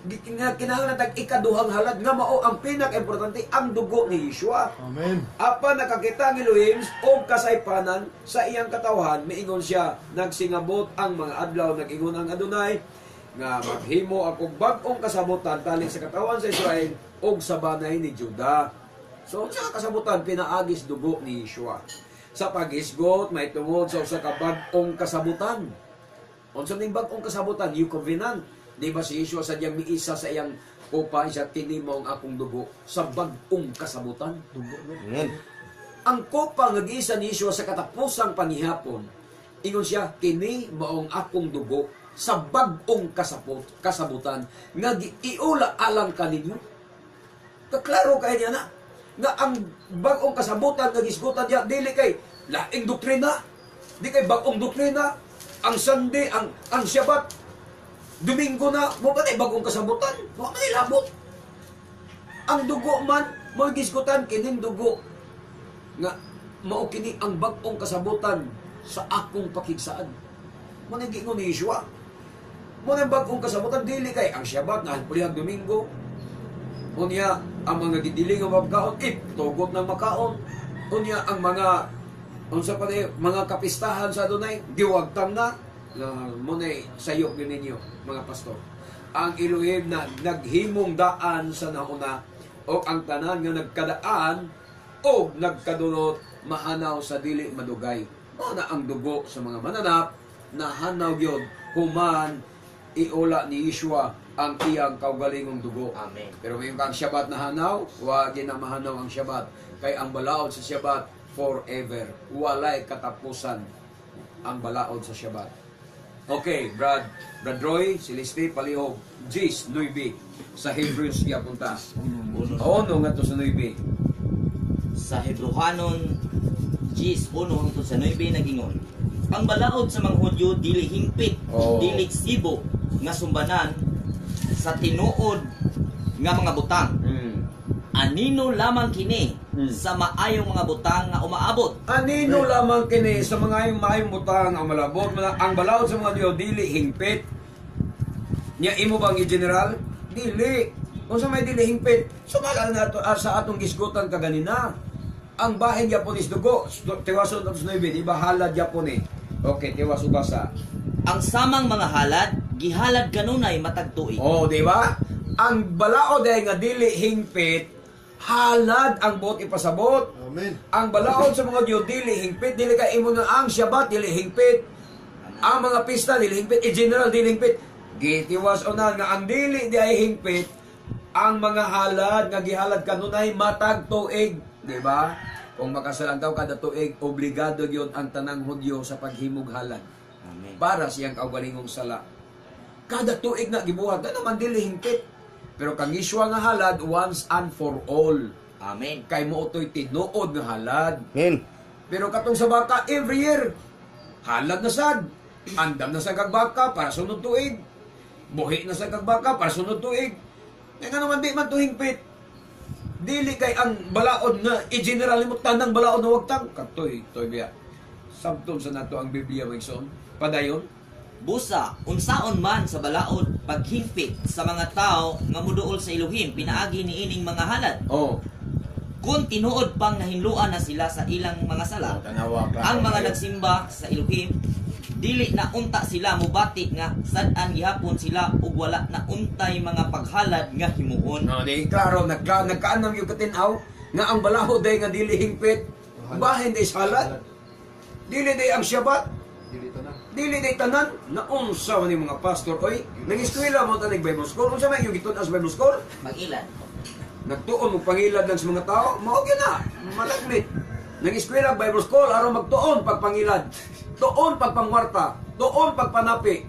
Kinahanglan tag ikaduhang halad nga mao ang pinaka-importante ang dugo ni Yeshua. Amen. Apan nakakita ang Elohim og kasaypanan sa iyang katawhan, miingon siya, nagsingabot ang mga adlaw, nag-ingon ang Adonai nga maghimo ako bag-ong kasabutan tali sa katawhan sa Israel og sa banay ni Juda. So sa kasabutan pinaagis dugo ni Yeshua. Sa paghisgot may tungod sa usa ka bag-ong kasabutan. Unsa ning bag-ong kasabutan? New Covenant. Di ba si Yeshua sadyang miisa sa iyang upa siya, kini mo ang akong dugo sa bag-ong kasabutan. Ang kopa nga giisa ni Yeshua sa katapusang panihapon, ingon siya, kini maong akong dugo sa bag-ong kasabutan nga giiula alang kaninyo. Kaklaro kay niya na nga ang bag-ong kasabutan nga gisgutan niya dili kay laing doktrina, di kay bag-ong doktrina, ang Sunday, ang Shabbat, Domingo na, mo ba tayo bagong kasabutan? Mo ba labot? Ang dugo man, mo gisgutan, kining dugo. Nga, mao kini ang bagong kasabutan sa akong pakigsaan. Mo nang giingon ni Yeshua. Mo nang bagong kasabutan, dili kay ang Shabbat, na pulihang Domingo. Unya, ang mga gidiling nga makaon, tugot ng makaon. Unya, ang mga, unsa pa tayo, mga kapistahan sa Adonai, giwagtang na. Muna'y sayok din ninyo, mga pastor. Ang Elohim na naghimong daan sa nauna o ang tanan nga nagkadaan o nagkadunot mahanaw sa dili madugay. O na ang dugo sa mga mananap na hanaw gyud human iula ni Yeshua ang iyang kaugalingong dugo. Amen. Pero ngayon kang Shabbat na hanaw, wag na mahanaw ang Shabbat. Kay ang balaod sa Shabbat forever. Walay katapusan ang balaod sa Shabbat. Okay, Brad Roy, Celeste, Palihog, Jis, 9 sa Hebrews siya punta. Ono nga to sa 9. Sa Hebrehanon 10:1 hangtod sa 9 nagingon, ang balaod sa mga Hudyo dili himpit, dili sibo nga sumbanan sa tinuod nga mga butang. Anino lamang kini sa maayong mga butang nga umaabot. Anino lamang kini sa mga maayong butang ang malabot, ang balaod sa mga Diyo dili hingpit. Nya imo bang i-general? Dili. Kung sa may dili hingpit, sumala na to, sa atong gisgutan kaganina. Ang bahin Japonis dugo, tiwaso ng 9, di ba halad Japone? Okay, tiwaso basa. Ang samang mga halad, gihalad kanunay matagtuig. Oh, di ba? ang balaod ay nga dili hingpit, halad ang buot ipasabot. Amen. Ang balaod sa mga Diyo dili hingpit, dili ka imo na ang Shabbat dili hingpit. Ang mga pista dili hingpit, in general dili hingpit. Gitiwas onan nga ang dili di ay hingpit, ang mga halad nga gihalad kanunay matag tuig, di ba? Kung makasalantaw kada tuig, obligado gyud ang tanang Hudyo sa paghimog halad Amen. para siyang kaugalingong sala. Kada tuig na gibuhat na naman dili hingpit. Pero kang iswa nga halad once and for all. Amen. Kay mo utoy tinuod nga halad. Amen. Pero katong sa baka every year halad na sad. Andam na sa kag baka para sunod tuig. Buhi na sa kag baka para sunod tuig. Kaya nga naman di man to hingpit. Dili kay ang balaod nga i-general mo tanang balaod na wagtang katoy toy biya. Sabton sa nato ang Biblia Wigson. Padayon. Busa, unsaon man sa balaod paghingpit sa mga tao nga muduol sa Elohim pinaagi niining mga halad. Oh. Kung tinuod pang nahinluan na sila sa ilang mga sala, Tanawa ka. ang mga nagsimba sa Elohim dili na unta sila mubati nga sad-an gihapon sila ug wala na untay mga paghalad nga himuon. No, di klaro nagkaanam yung katinaw nga ang balaod day nga dili hingpit. Bahin day salad. Dili day ang Shabbat. Dili day tanan na unsa man yung mga pastor oy nag-eskwela mo ta nag-Bible school unsa man yung gitun as Bible school Mag-ilan. nagtuon mo pangilad lang sa mga tao mao gyud na malagmit nag-eskwela Bible school aron magtuon pagpangilad tuon pagpangwarta tuon pagpanapi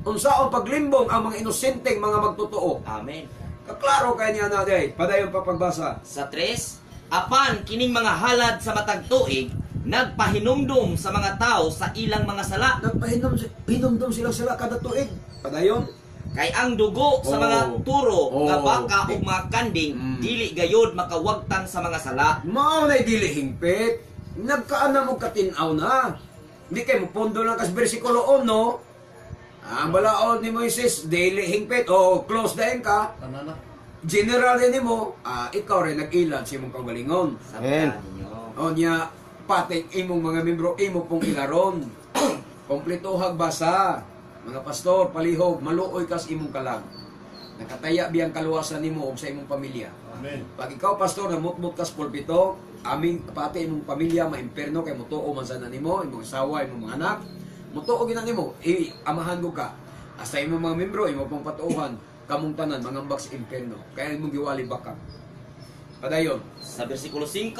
unsaon paglimbong ang mga inosenteng mga magtotoo Amen. kaklaro kay niya na day padayon pa pagbasa Sa 3, apan kining mga halad sa matag tuig nagpahinumdum sa mga tao sa ilang mga sala nagpahinumdum sila kada tuig padayon kay ang dugo sa mga turo nga Oh. baka ug mga kanding dili gayod makawagtang sa mga sala. mao na dili hingpit nagkaana mo katinaw na hindi kay mo pondo lang kas bersikulo 1 ang balaod ni Moises dili hingpit o close dayon ka general din mo ikaw rin nag-ilan sa imong kaugalingon Amen. Sabtan ninyo. o niya pati imong mga membro imo pong ilaron kompletuhag basa mga pastor palihog maluoy kas imong kalag nakataya biyang kaluwasan nimo og sa imong pamilya. Amen. Pag ikaw pastor namutmut kas pulpito, aming pati imong pamilya maimperno kay mutuo man sana nimo, imong asawa, imong mga anak, mutuo gina nimo, amahan mo ka. Hasta imong mga membro imo pang patuohan, kamong tanan mangambak sa imperno. Kaya imong giwali bakang. Padayon. Sa bersikulo 5,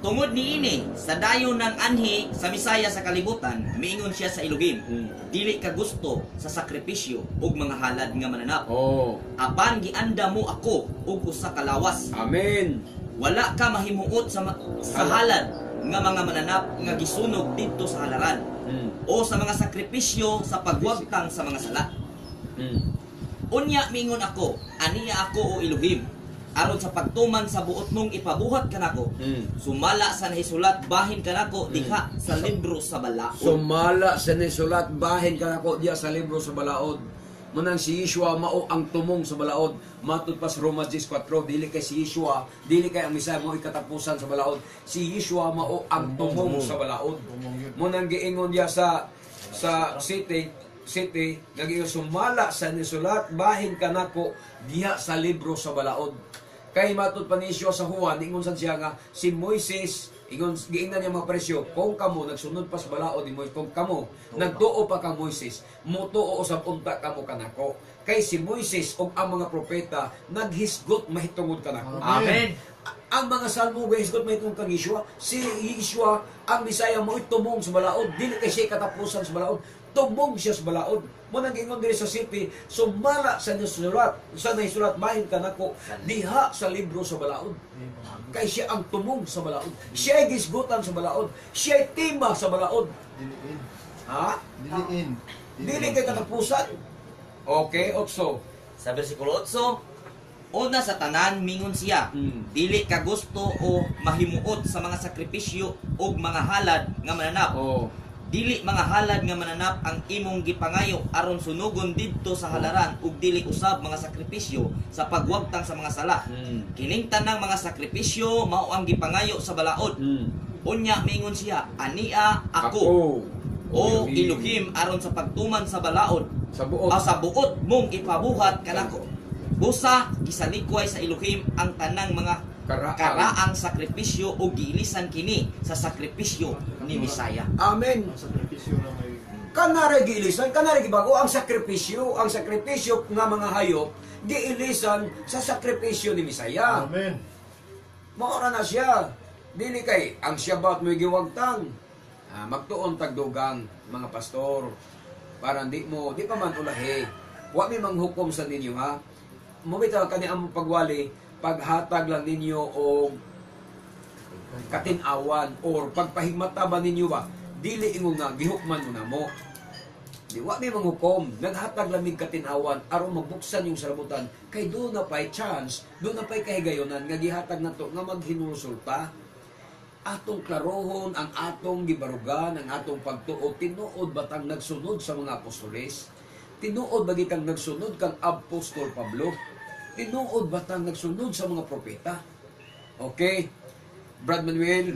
tungod niini sa dayon ng anhi sa Misaya sa kalibutan, miingon siya sa Elohim, dili ka gusto sa sakripisyo ug mga halad nga mananap. Oh, Apan gianda mo ako ug usa ka lawas. amen. Wala ka mahimuot sa halad nga mga mananap nga gisunog didto sa halaran o sa mga sakripisyo sa pagwagtang sa mga sala. Unya mingon ako, aniya ako o Elohim, aron sa pagtuman sa buot mong ipabuhat kanako. Sumala sa nahisulat bahin kanako diha sa libro sa balaod. Sumala sa nisulat bahin ka nako diya sa libro sa balaod. Munang si Yeshua mao ang tumong sa balaod. Matud pa sa Romans 10:4, dili kay si Yeshua, dili kay ang Misaya mo ikatapusan sa balaod. Si Yeshua mao ang tumong sa balaod. Munang giingon diya sa city naging sumala sa nisulat bahin ka nako diha sa libro sa balaod. Kay matud pa ni Yeshua sa Juan, ingon sad siya nga si Moises, ingon giingnan niya mga presyo, kung kamo nagsunod pa sa balaod ni Moises, kung kamo nagtuo pa ka Moises, mutuo usab unta kamo kanako. Kay si Moises ug ang mga propeta naghisgot mahitungod kanako. Amen. Ang mga salmo hisgot mahitungod kang Yeshua, si Yeshua ang Bisaya mo tumong sa balaod, dili kay siya katapusan sa balaod, tumong siya sa balaod. Mo nang ingon diri sa city, sumala sa nasulat bahin kanako diha sa libro sa balaod. Kay siya ang tumong sa balaod. Siya ay gisgutan sa balaod. Siya ay tima sa balaod. Ha? Dili kay katapusan. Okay, otso. Sa bersikulo 8, una sa tanan mingon siya, dili ka gusto o mahimuot sa mga sakripisyo ug mga halad nga mananap. Oh. Dili mga halad nga mananap ang imong gipangayo aron sunugon didto sa halaran ug dili usab mga sakripisyo sa pagwagtang sa mga sala. Kining tanang mga sakripisyo mao ang gipangayo sa balaod. Unya mingon siya, ania ako o Elohim aron sa pagtuman sa balaod Sa buot. sa buot mong ipabuhat kanako. Busa gisanikway sa Elohim ang tanang mga karaang sakripisyo o giilisan kini sa sakripisyo ni Misaya. Amen. Ang sakripisyo na may Kanare giilisan, kanare gibago ang sakripisyo nga mga hayop giilisan sa sakripisyo ni Misaya. Amen. Maora na siya. Dili kay ang Shabbat mo giwagtang. Magtuon tagdugang mga pastor para di pa man ulahi. Wa mi manghukom sa ninyo ha. Mumitaw kani ang pagwali paghatag lang ninyo og katinawan or pagpahigmata ba ninyo ba dili ingon nga gihukman mo na mo. Di wa mi manghukom, naghatag lang mig katinawan aron magbuksan yung salabutan kay do na pay chance, do na pay kahigayonan nga gihatag nato nga maghinulsulta. Atong klarohon ang atong gibarugan, ang atong pagtuo, tinuod batang nagsunod sa mga apostoles? Tinuod ba gitang nagsunod kang Apostol Pablo? Tinuod batang nagsunod sa mga propeta? Okay? Brad Manuel,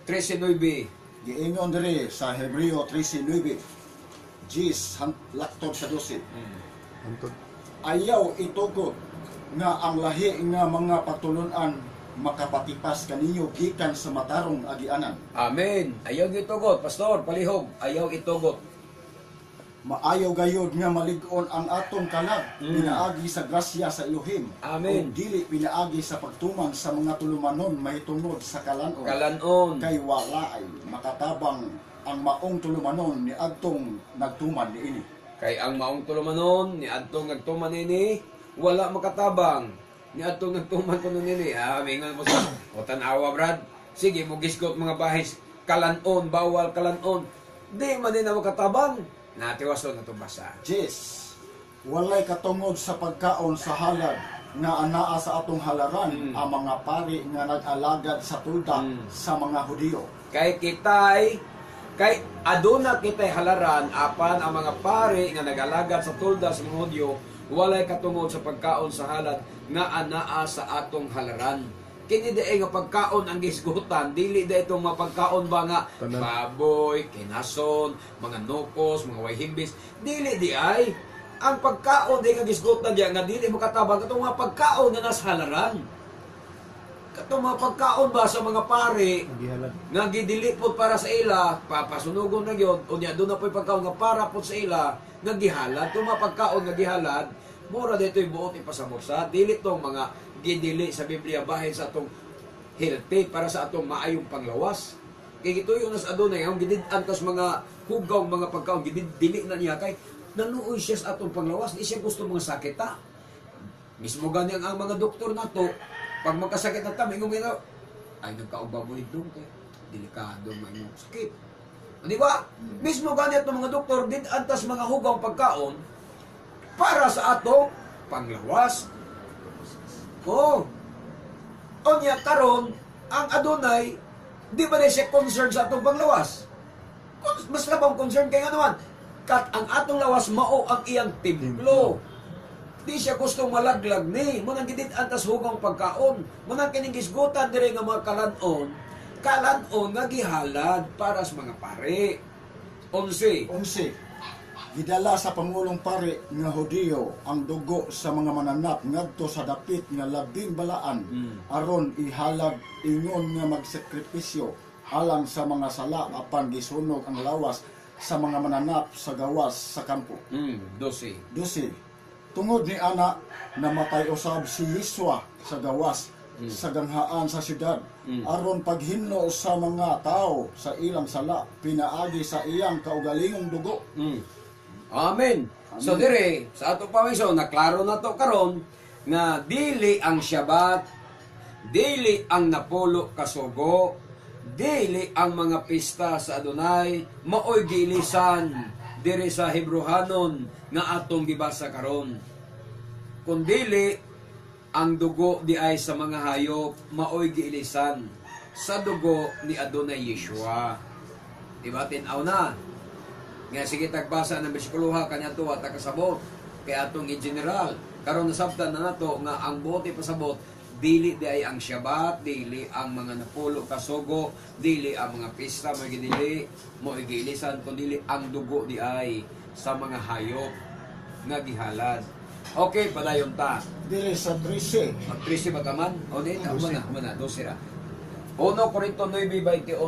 13:9. Giingon diri sa Hebreo 13:9. Jis laktod sa 12. Ayaw itugot nga ang lahi nga mga patulunan makapatipas kaninyo gikan sa matarong agianan. Amen. Ayaw itugot, pastor, palihog. Ayaw itugot. Maayaw gayod nga malig-on ang atong kalag pinaagi sa grasya sa Elohim. Amen. O dili pinaagi sa pagtuman sa mga tulumanon mahitungod sa kalanon. Kalanon. Kay wala ay makatabang ang maong tulumanon ni adtong nagtuman niini. Kay ang maong tulumanon, ni adtong nagtuman nini, wala makatabang. Ni adtong nagtuman ko nini. Mingon mo sa o tanawa, Brad. Sige, mo gisgot mga bahis. Kalanon, bawal kalanon. Di man din na makatabang. Natiwaso na itong basa. Jis, walay katungod sa pagkaon sa halad nga anaa sa atong halaran ang mga pari nga nag-alagad sa tulda sa mga Hudiyo. Kay aduna kitay halaran apan ang mga pari nga nag-alagad sa tulda sa mga Hudyo walay katungod sa pagkaon sa halad nga anaa sa atong halaran. Kini di nga pagkaon ang gisgutan, dili da itong mga pagkaon ba nga baboy, kinason, mga nukos, mga wayhimbis, dili di ay. Ang pagkaon di nga gisgutan diya nga dili mo katabang katong mga pagkaon nga nasa halaran. Katong mga pagkaon ba sa mga pari nga gidilipod para sa ila, papasunugon na gyud unya doon na po'y pagkaon nga para po sa ila nga gihalad. Itong mga pagkaon nga gihalad, mura dito'y buot ipasabot sa dili tong mga gidili sa Biblia bahin sa atong healthy para sa atong maayong panglawas. Kay gituyo na sa adunay ang gidid-an tas mga hugaw mga pagkaon gidili na niya kay naluoy siya sa atong panglawas, di siya gusto mga sakit ta. Mismo gani ang mga doktor nato pag magkasakit na ta mingon nga ay nagkaugbaboy dong kay delikado man yung sakit. Di ba? Mismo gani atong mga doktor did-an tas mga hugaw pagkaon para sa atong panglawas. Oh. Onya karon ang adunay di ba na siya concerned sa atong panglawas? Mas labang concern kay ano man. Kat ang atong lawas mao ang iyang templo. Di siya gustong malaglag ni. Munang gidid antas hugang pagkaon. Munang kining gisgutan dire nga mga kalanon. Kalanon nga gihalad para sa mga pare. 11. Gidala sa Pangulong Pari nga Hudiyo ang dugo sa mga mananap ngadto sa dapit nga labing balaan aron ihalad ingon nga magsakripisyo alang sa mga sala apan gisunog ang lawas sa mga mananap sa gawas sa kampo. 12. Tungod ni ana namatay usab si Yiswa sa gawas sa ganghaan sa syudad aron paghinno sa mga tao sa ilang sala pinaagi sa iyang kaugalingong dugo. Amen. So dire sa ato pamiso naklaro na to karon nga dili ang Shabbat, dili ang napulo kasugo, dili ang mga pista sa Adonai maoy giilisan dire sa Hebrehanon nga atong gibasa karon. Kundili ang dugo di ay sa mga hayop maoy giilisan sa dugo ni Adonai Yeshua. Diba tinaw na? Nga sige tagbasa ng besikuluha kanya to at kasabot kay atong general karon nasabtan na nato nga ang bote pasabot dili di ay ang Shabbat, dili ang mga napulo kasugo, dili ang mga pista mo gidili mo igilisan kundi ang dugo di ay sa mga hayop nga gihalad. Okay, padayon ta. Dili sa 13. Magtrisi ba taman? O di, umana, 12 ra. 1 Corinto 9:21.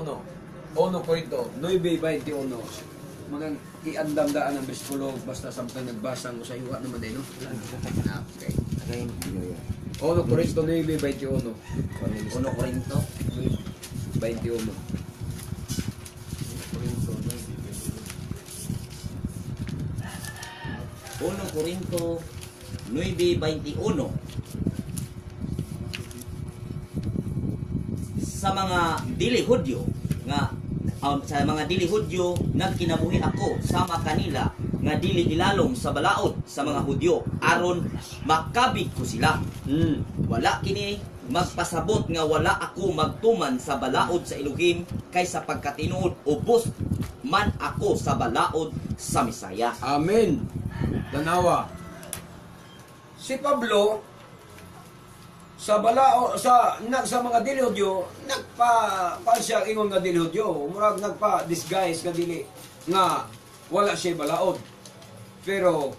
1 Corinto 9:21. Mga iandam-daan ang bersikulo basta samtang nagbasa mo sa iyo naman din, no? Okay. 1 Corinto 9:21. 1 Corinto 21. 1 Corinto 9:21. Sa mga dili Hudyo nga sa mga dili Hudyo nagkinabuhi ako sama kanila nga dili ilalom sa balaod sa mga Hudyo aron makabig ko sila. Wala kini magpasabot nga wala ako magtuman sa balaod sa Elohim kaysa pagkatinuod ubos man ako sa balaod sa Misaya. Amen. Tanawa. Si Pablo sa balao sa mga dili Hudyo nagpa siya ingon nga dili Hudyo, murag nagpa disguise nga dili nga wala siya balaod. Pero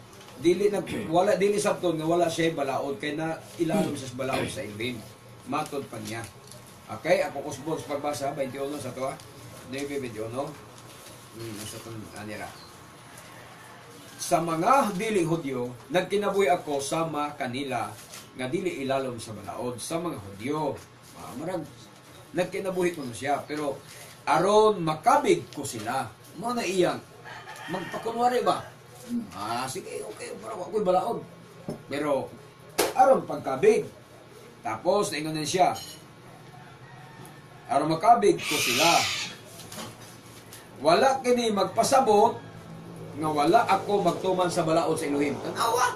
wala dili sabton nga wala siya balaod kay na ilalom siya sa balaod sa Elohim. Matod pa niya. Okay, ako kusbon sa pagbasa 21 sa to. 9:21. Sa tong anira. Sa mga dili Hudyo, nagkinabuhi ako sama kanila nga dili ilalom sa balaod sa mga Hudyo. Marag nagkinabuhi ko na siya, pero aron makabig ko sila. Mo na iyang magpakunwari ba? Sige, okay, para ako'y balaod. Pero aron pagkabig. Tapos naingon na siya. Aron makabig ko sila. Wala kini magpasabot nga wala ako magtuman sa balaod sa Elohim. Tanawa!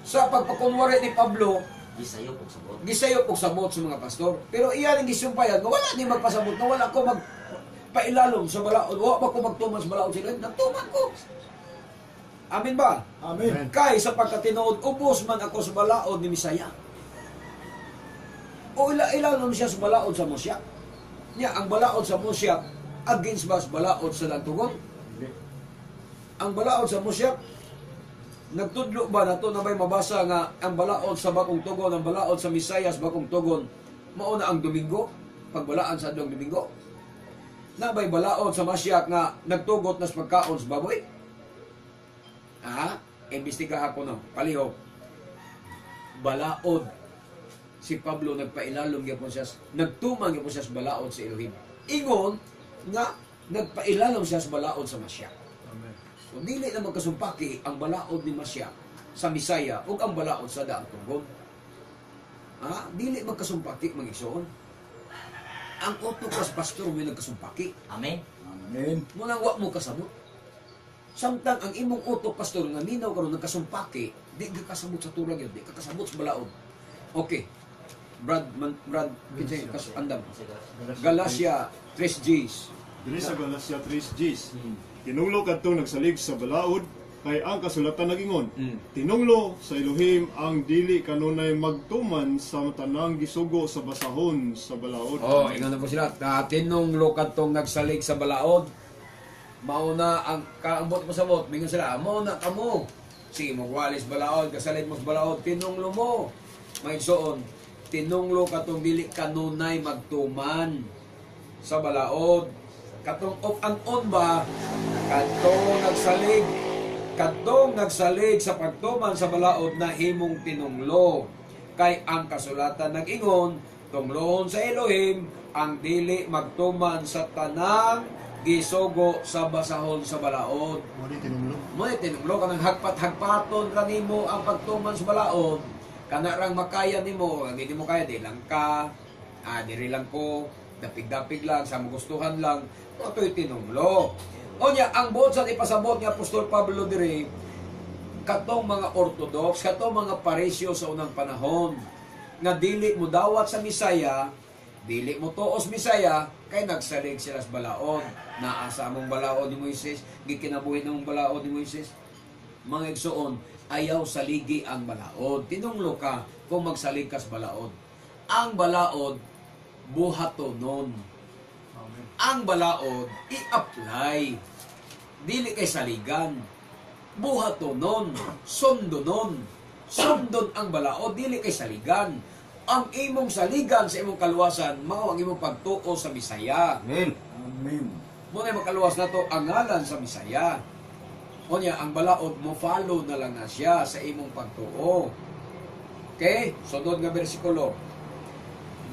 Sa pagpakunwari ni Pablo, Gisayo po sabot. gisayo og sabot sa mga pastor. Pero iyan ang gisumpayan nga wala ni magpasabot nga wala ko magpailalom sa balaod. Wala pa ko magtuman sa balaod sa Elohim. Nagtuman ko. Amin ba? Amen. Kay sa pagkatinuod, ubos man ako sa balaod ni Misaya. O ilalom siya sa balaod sa Mosyak. Niya, ang balaod sa Mosyak, against ba sa balaod sa Lantugon? Ang balaod sa Mosyak, nagtudlo ba na to na may mabasa nga ang balaod sa bakong tugon, ang balaod sa Misayas bakong tugon, mauna ang Domingo, pagbalaan sa adlong Domingo. Na may balaod sa Mosyak nga nagtugot na sa pagkaon sa baboy? Imbestiga ako no, palihog. Balaod. Si Pablo nagpailalom gyapon siya, nagtumang gyapon siya sa balaod sa Elohim. Ingon nga nagpailalom siya sa balaod sa Masya. So dili na magkasumpaki ang balaod ni Masya sa Misaya ug ang balaod sa daang tugon. Dili magkasumpaki mag-igsoon. Ang otokas pastor mo nagkasumpaki. Amen. Amen. Muna wa mo kasabot. Samtang ang imong utok pastor nga minaw karon nagkasumpaki, di ka kasabot sa tulag yun, di ka kasabot sa balaod. Okay. Brad kinsay andam. Galacia 3:10. Dili sa Galacia 3:10. Tinunglo kadto nagsalig sa balaod kay ang kasulatan nagingon. Tinunglo sa Elohim ang dili kanunay magtuman sa tanang gisugo sa basahon sa balaod. Ingon na po sila. Tinunglo kadtong nagsalig sa balaod. Mauna ang kaambot mo sa bot, mingon sila, mauna ka mo. Sige mo walis balaod, kasalit mo sa balaod, tinunglo mo. May soon, tinunglo katong dili kanunay magtuman sa balaod. Katong of and on ba, katong nagsalig sa pagtuman sa balaod na himong tinunglo. Kay ang kasulatan nag-ingon, tunglohon sa Elohim, ang dili magtuman sa tanang gisugo sa basahon sa balaod. Mali tinunglo. Mo tinunglo kanang hagpat-hagpaton ra nimo ang pagtuman sa balaod. Kana rang makaya nimo, ang hindi mo kaya di lang ka, diri lang ko, dapig-dapig lang, sa magustuhan lang, to'y tinunglo. Onya, ang buot sa ipasabot ni Apostol Pablo diri, katong mga Orthodox, katong mga Parisyo sa unang panahon, nga dili mo dawat sa Misaya, dili mo tuos Misaya, kay nagsalig sila sa balaod. Naasa mong balaod ni Moises, gikinabuhi ng balaod ni Moises. Mga igsoon, ayaw saligi ang balaod. Tinunglo ka kung magsalig ka sa balaod. Ang balaod, buhatonon. Ang balaod, i-apply. Dili kay saligan. buhatonon, sundonon. Sundon ang balaod, dili kay saligan. Ang imong saligan sa imong kaluwasan, mao ang imong pagtuo sa Bisaya. Amen. Amen. Muna makaluwas na to ang ngalan sa Bisaya. O niya, ang balaod mo follow na lang na siya sa imong pagtuo. Okay? Sunod nga bersikulo.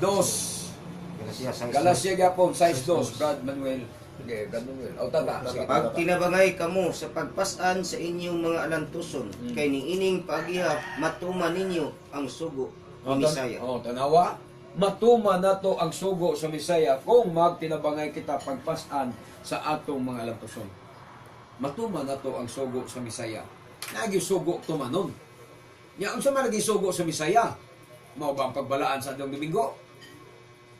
2. Galacia Gapon, size 2. Brad Manuel. Okay, Brad Manuel. O tata. Sige. Pag tinabangay kamo sa pagpasan sa inyong mga alantuson, kay niining pagiha matuman ninyo ang sugo ni Misaya. Tanawa. Matuma na to ang sugo sa Misaya kung magtinabangay kita pagpasan sa atong mga alantuson. Matuma na to ang sugo sa Misaya. Nagi sugo tumanon. Nya unsa man nagi sugo sa Misaya? Mao ba ang pagbalaan sa adtong Domingo?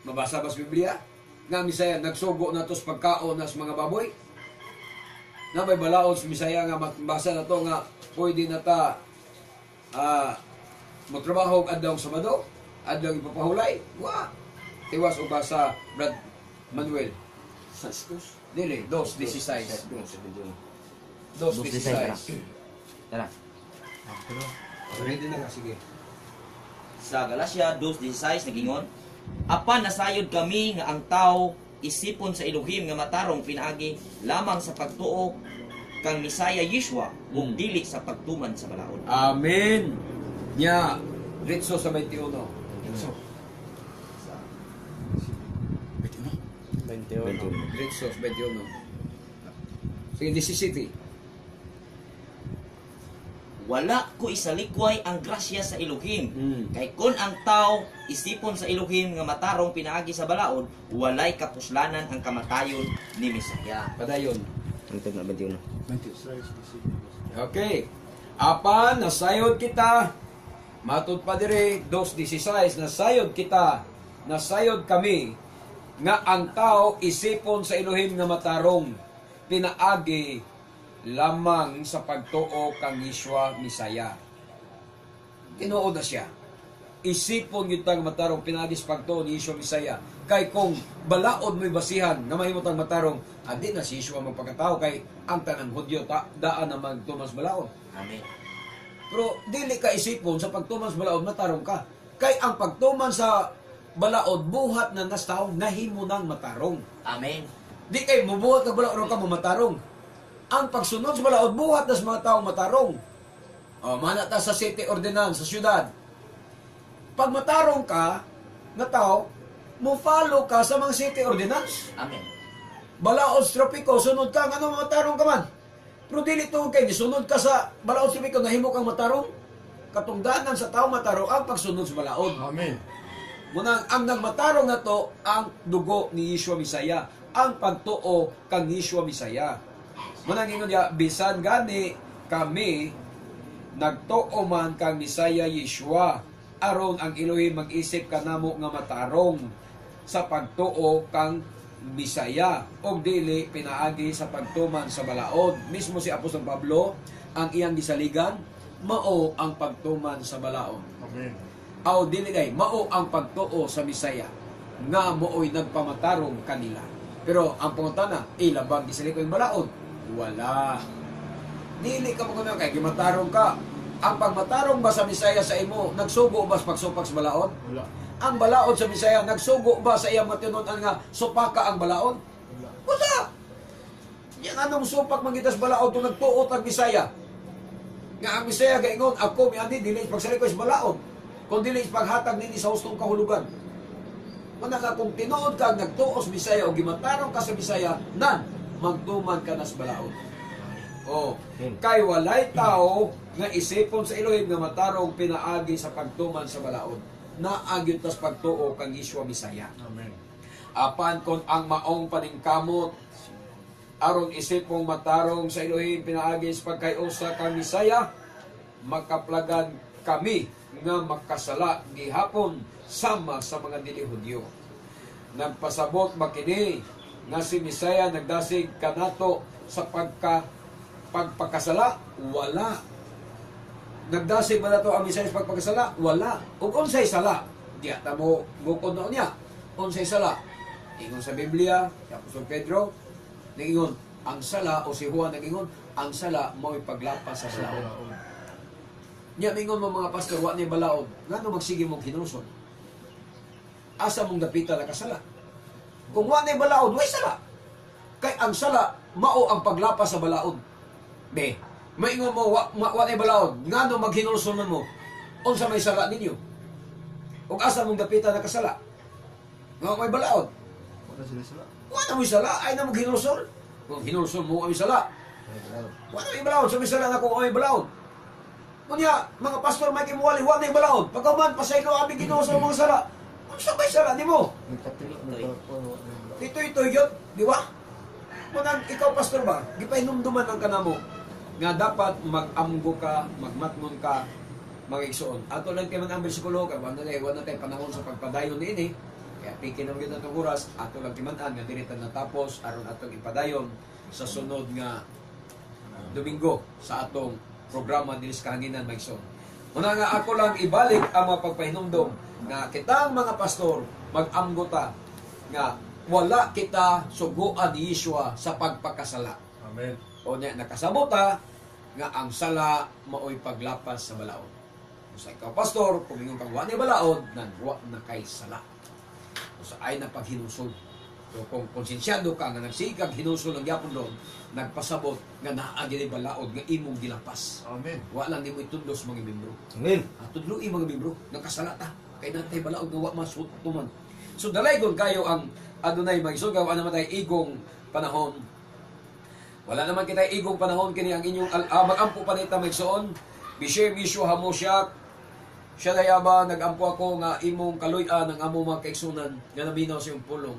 Mabasa ba sa Biblia? Nga Misaya nagsugo na to sa pagkaon na sa mga baboy? Na may balaod sa Misaya nga mabasa na to nga pwede na ta magtrabaho og adlaw Sabado, adlaw ipapahulay. Wa. Tiwas og basa Brad Manuel. Dili, 2:16. 2:16. Tara. Ready na ka, sige. Sa Galacia 2:16 nagingon, apan nasayod kami nga ang tao isipon sa Elohim nga matarong pinaagi lamang sa pagtuo kang Misaya Yeshua ug dili sa pagtuman sa balaod. Amen. Nya, Ritso sa 21. Ritso sa 21. Sige, 17. Wala ko isalikway ang grasya sa Elohim. Kay kun ang tao isipon sa Elohim nga matarong pinaagi sa balaod, walay kapuslanan ang kamatayon ni Misaya. Padayon. Antog na 21. Okay. Apan, nasayod kita. Matud pa dire, 2:16, nasayod kita. Nasayod kami nga ang tao isipon sa Elohim nga matarong pinaagi lamang sa pagtuo kang Yeshua Misaya. Tinuod na siya. Isipon yun tang matarong pinagis pagtuo ni Yeshua Misaya. Kay kung balaod mo'y basihan nga mahimutang matarong, adi na si Yeshua magpagkatao kay ang tanang Hudyo daan na magtumas balaod. Amen. Pero dili ka isipon sa pagtuman sa balaod matarong ka. Kay ang pagtuman sa balaod buhat na nas taong nahimo nang matarong. Amen. Di kay mubuhat ka balaod ka matarong. Ang pagsunod sa balaod buhat na sa mga taong matarong. O manata sa city ordinance sa syudad. Pag matarong ka na tao, mo follow ka sa mga city ordinance. Amen. Balaod sa tropiko, sunod ka, ano matarong ka man. Pero dili to kay gisunod ka sa balaod sa tropiko, nahimo kang matarong. Katungdanan sa tao matarong ang pagsunod sa balaod. Amen. Munang ang nagmatarong na to, ang dugo ni Yeshua Misaya, ang pagtuo kang Yeshua Misaya. Munang ingon niya, bisan gani kami nagtuo man kang Misaya Yeshua, aron ang Elohim mag-isip kanamo nga matarong sa pagtuo kang Misaya og dili pinaagi sa pagtuman sa balaod. Mismo si Apostol Pablo ang iyang gisaligan mao ang pagtuman sa balaod. Amen. Aw dili day mao ang pagtuo sa Misaya nga mooy nagpamatarong kanila. Pero ang pangutana, ilabang gisali ko yung balaod. Wala. Dili ka mo kay gimatarong ka. Ang pagmatarong ba sa Misaya sa imo, nagsugo ba sa pagsupak sa balaod? Wala. Ang balaod sa Misaya, nagsugo ba sa iyang matinunan nga supaka ang balaod? Wala. Yan anong supak mangitas balaod kung nagtuot ang Misaya? Nga ang Misaya gaingon, ako miandi, dili pagsaliko sa balaod. Kung dili paghatag nini sa hustong kahulugan. Mana nga kung tinuod ka, nagtuos Misaya o gimatarong ka sa Misaya, nan, magtuman ka na sa balaod. Oh, kay walay tao nga isipon sa Elohim nga matarong pinaagi sa pagtuman sa balaod. Naagyon tas pagtuo kang Yeshua Misaya. Amen. Apan kon ang maong paningkamot aron isipong matarong sa Elohim pinaagi sa pagkayusa kang Misaya, makaplagan kami nga makasala gihapon sama sa mga dili Hudyo. Nagpasabot ba kini nga si Misaya nagdasig kanato sa pagpakasala? Wala. Nagdasig ba na to ang Misaya sa pagpakasala? Wala. Ug unsay sala? Diya ta mo bukod na niya. Unsay sala? Ingon sa Biblia, sa Apostol Pedro, ingon, Ang sala, o si Juan nagingon, ang sala mo'y paglapas sa balaod. Nya mingon mo mga pastor, wa ni balaod, ngano magsige mong hinulsol? Asa mong dapitan na kasala? Kung wa ni balaod, way sala. Kay ang sala mao ang paglapas sa balaod. Be, maingon mo wa ni balaod, ngano maghinulsol mo? Unsa may sala ninyo? Ug asa mong dapitan na kasala? Nga may balaod. Wa na mo sala, ay na maghinulsol. Kung hinulsol mo ay sala. Wa na may balaod, sa may sala na kung ay balaod. Kunya, mga pastor may kimuwali, wa na may balaod. Pagkaman pasaylo abi ginulsol mga sala. Unsa may sala nimo? Ito yun, di ba? Munang ikaw pastor ba, gipahinumduman ang kanamo nga dapat mag-amgo ka, magmatngon ka, mag-igsoon. Ato lang kayo ang bersikulo, kaya wala tayo panahon sa pagpadayon ni ini. Kaya pikin naman yun itong oras, ato lang timanan, nga diritan natapos, aron atong ipadayon sa sunod nga Domingo sa atong programa dinis kahanginan mag-igsoon. Muna nga ako lang ibalik ang mga pagpahinumdom nga kitang mga pastor mag-amgo ta nga wala kita suguan ni Yeshua sa pagpakasala. Amen. O niya nakasabot ta nga ang sala maoy paglapas sa balaod. Sa ikaw pastor, kung ingon kang wa ni balaod, nan wa na kay sala. O sa ay na paghinusol. So kung konsensyado ka nga nagsigag hinusol ang gyapon doon, nagpasabot nga naa gini balaod nga imong gilapas. Amen. Wa lang nimo itundos mga membro. Amen. Tudloi mga membro, nagkasala ta. Kay natay balaod nga wa masutuman. So dalaygon kayo ang Adonai magsugaw ana matay igong panahon. Wala naman kita igong panahon kini ang inyong magampo pa nita magsuon. Bishem Yeshua Hamosyak. Siya dayaba nagampo ako nga imong kaluy-an ang among mga kaigsunan nga naminaw sa iyong pulong.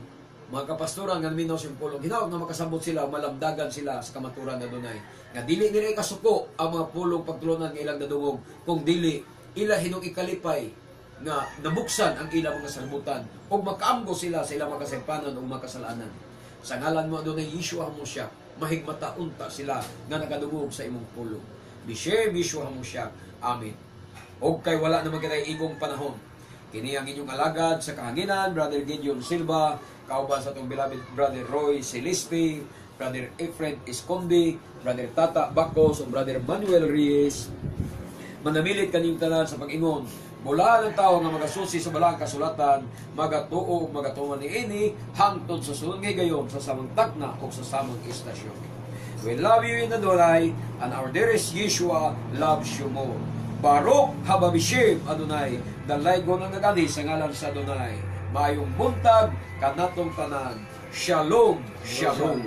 Mga kapastoran nga naminaw sa iyong pulong. Hinawag na makasabot sila, malamdagan sila sa kamaturan na Adonai. Nga dili nila ikasuko ang mga pulong pagtulunan ng ilang nadungog. Kung dili, ila hinong ikalipay nga nabuksan ang ilang mga salbutan o makaamgo sila sa ilang mga kasaypanan o mga kasalanan. Sa ngalan mo Adonai Yeshua Hamosyak, mahigmata unta sila nga nakadungog sa imong pulong. Bishem Yeshua Hamosyak. Amen. O kay wala naman kita igong panahon. Kini ang inyong alagad sa kahanginan, Brother Gideon Silva, kauban sa itong beloved Brother Roy Celeste, Brother Efred Esconde, Brother Tata Bacos, o Brother Manuel Reyes. Manamilit kanyang tanan sa pag-ingon, mula ng tao nga magasusi sa balang kasulatan, magatuo o magatuman ni ini, hangtod sa sunod ngay gayon sa samang takna o sa samang istasyon. We love you in Adonai, and our dearest Yeshua loves you more. Baruch hababishim Adonai, dalay ko ng nagani sa ngalan sa Adonai. Mayong buntag, kanatong tanan. Shalom, shalom.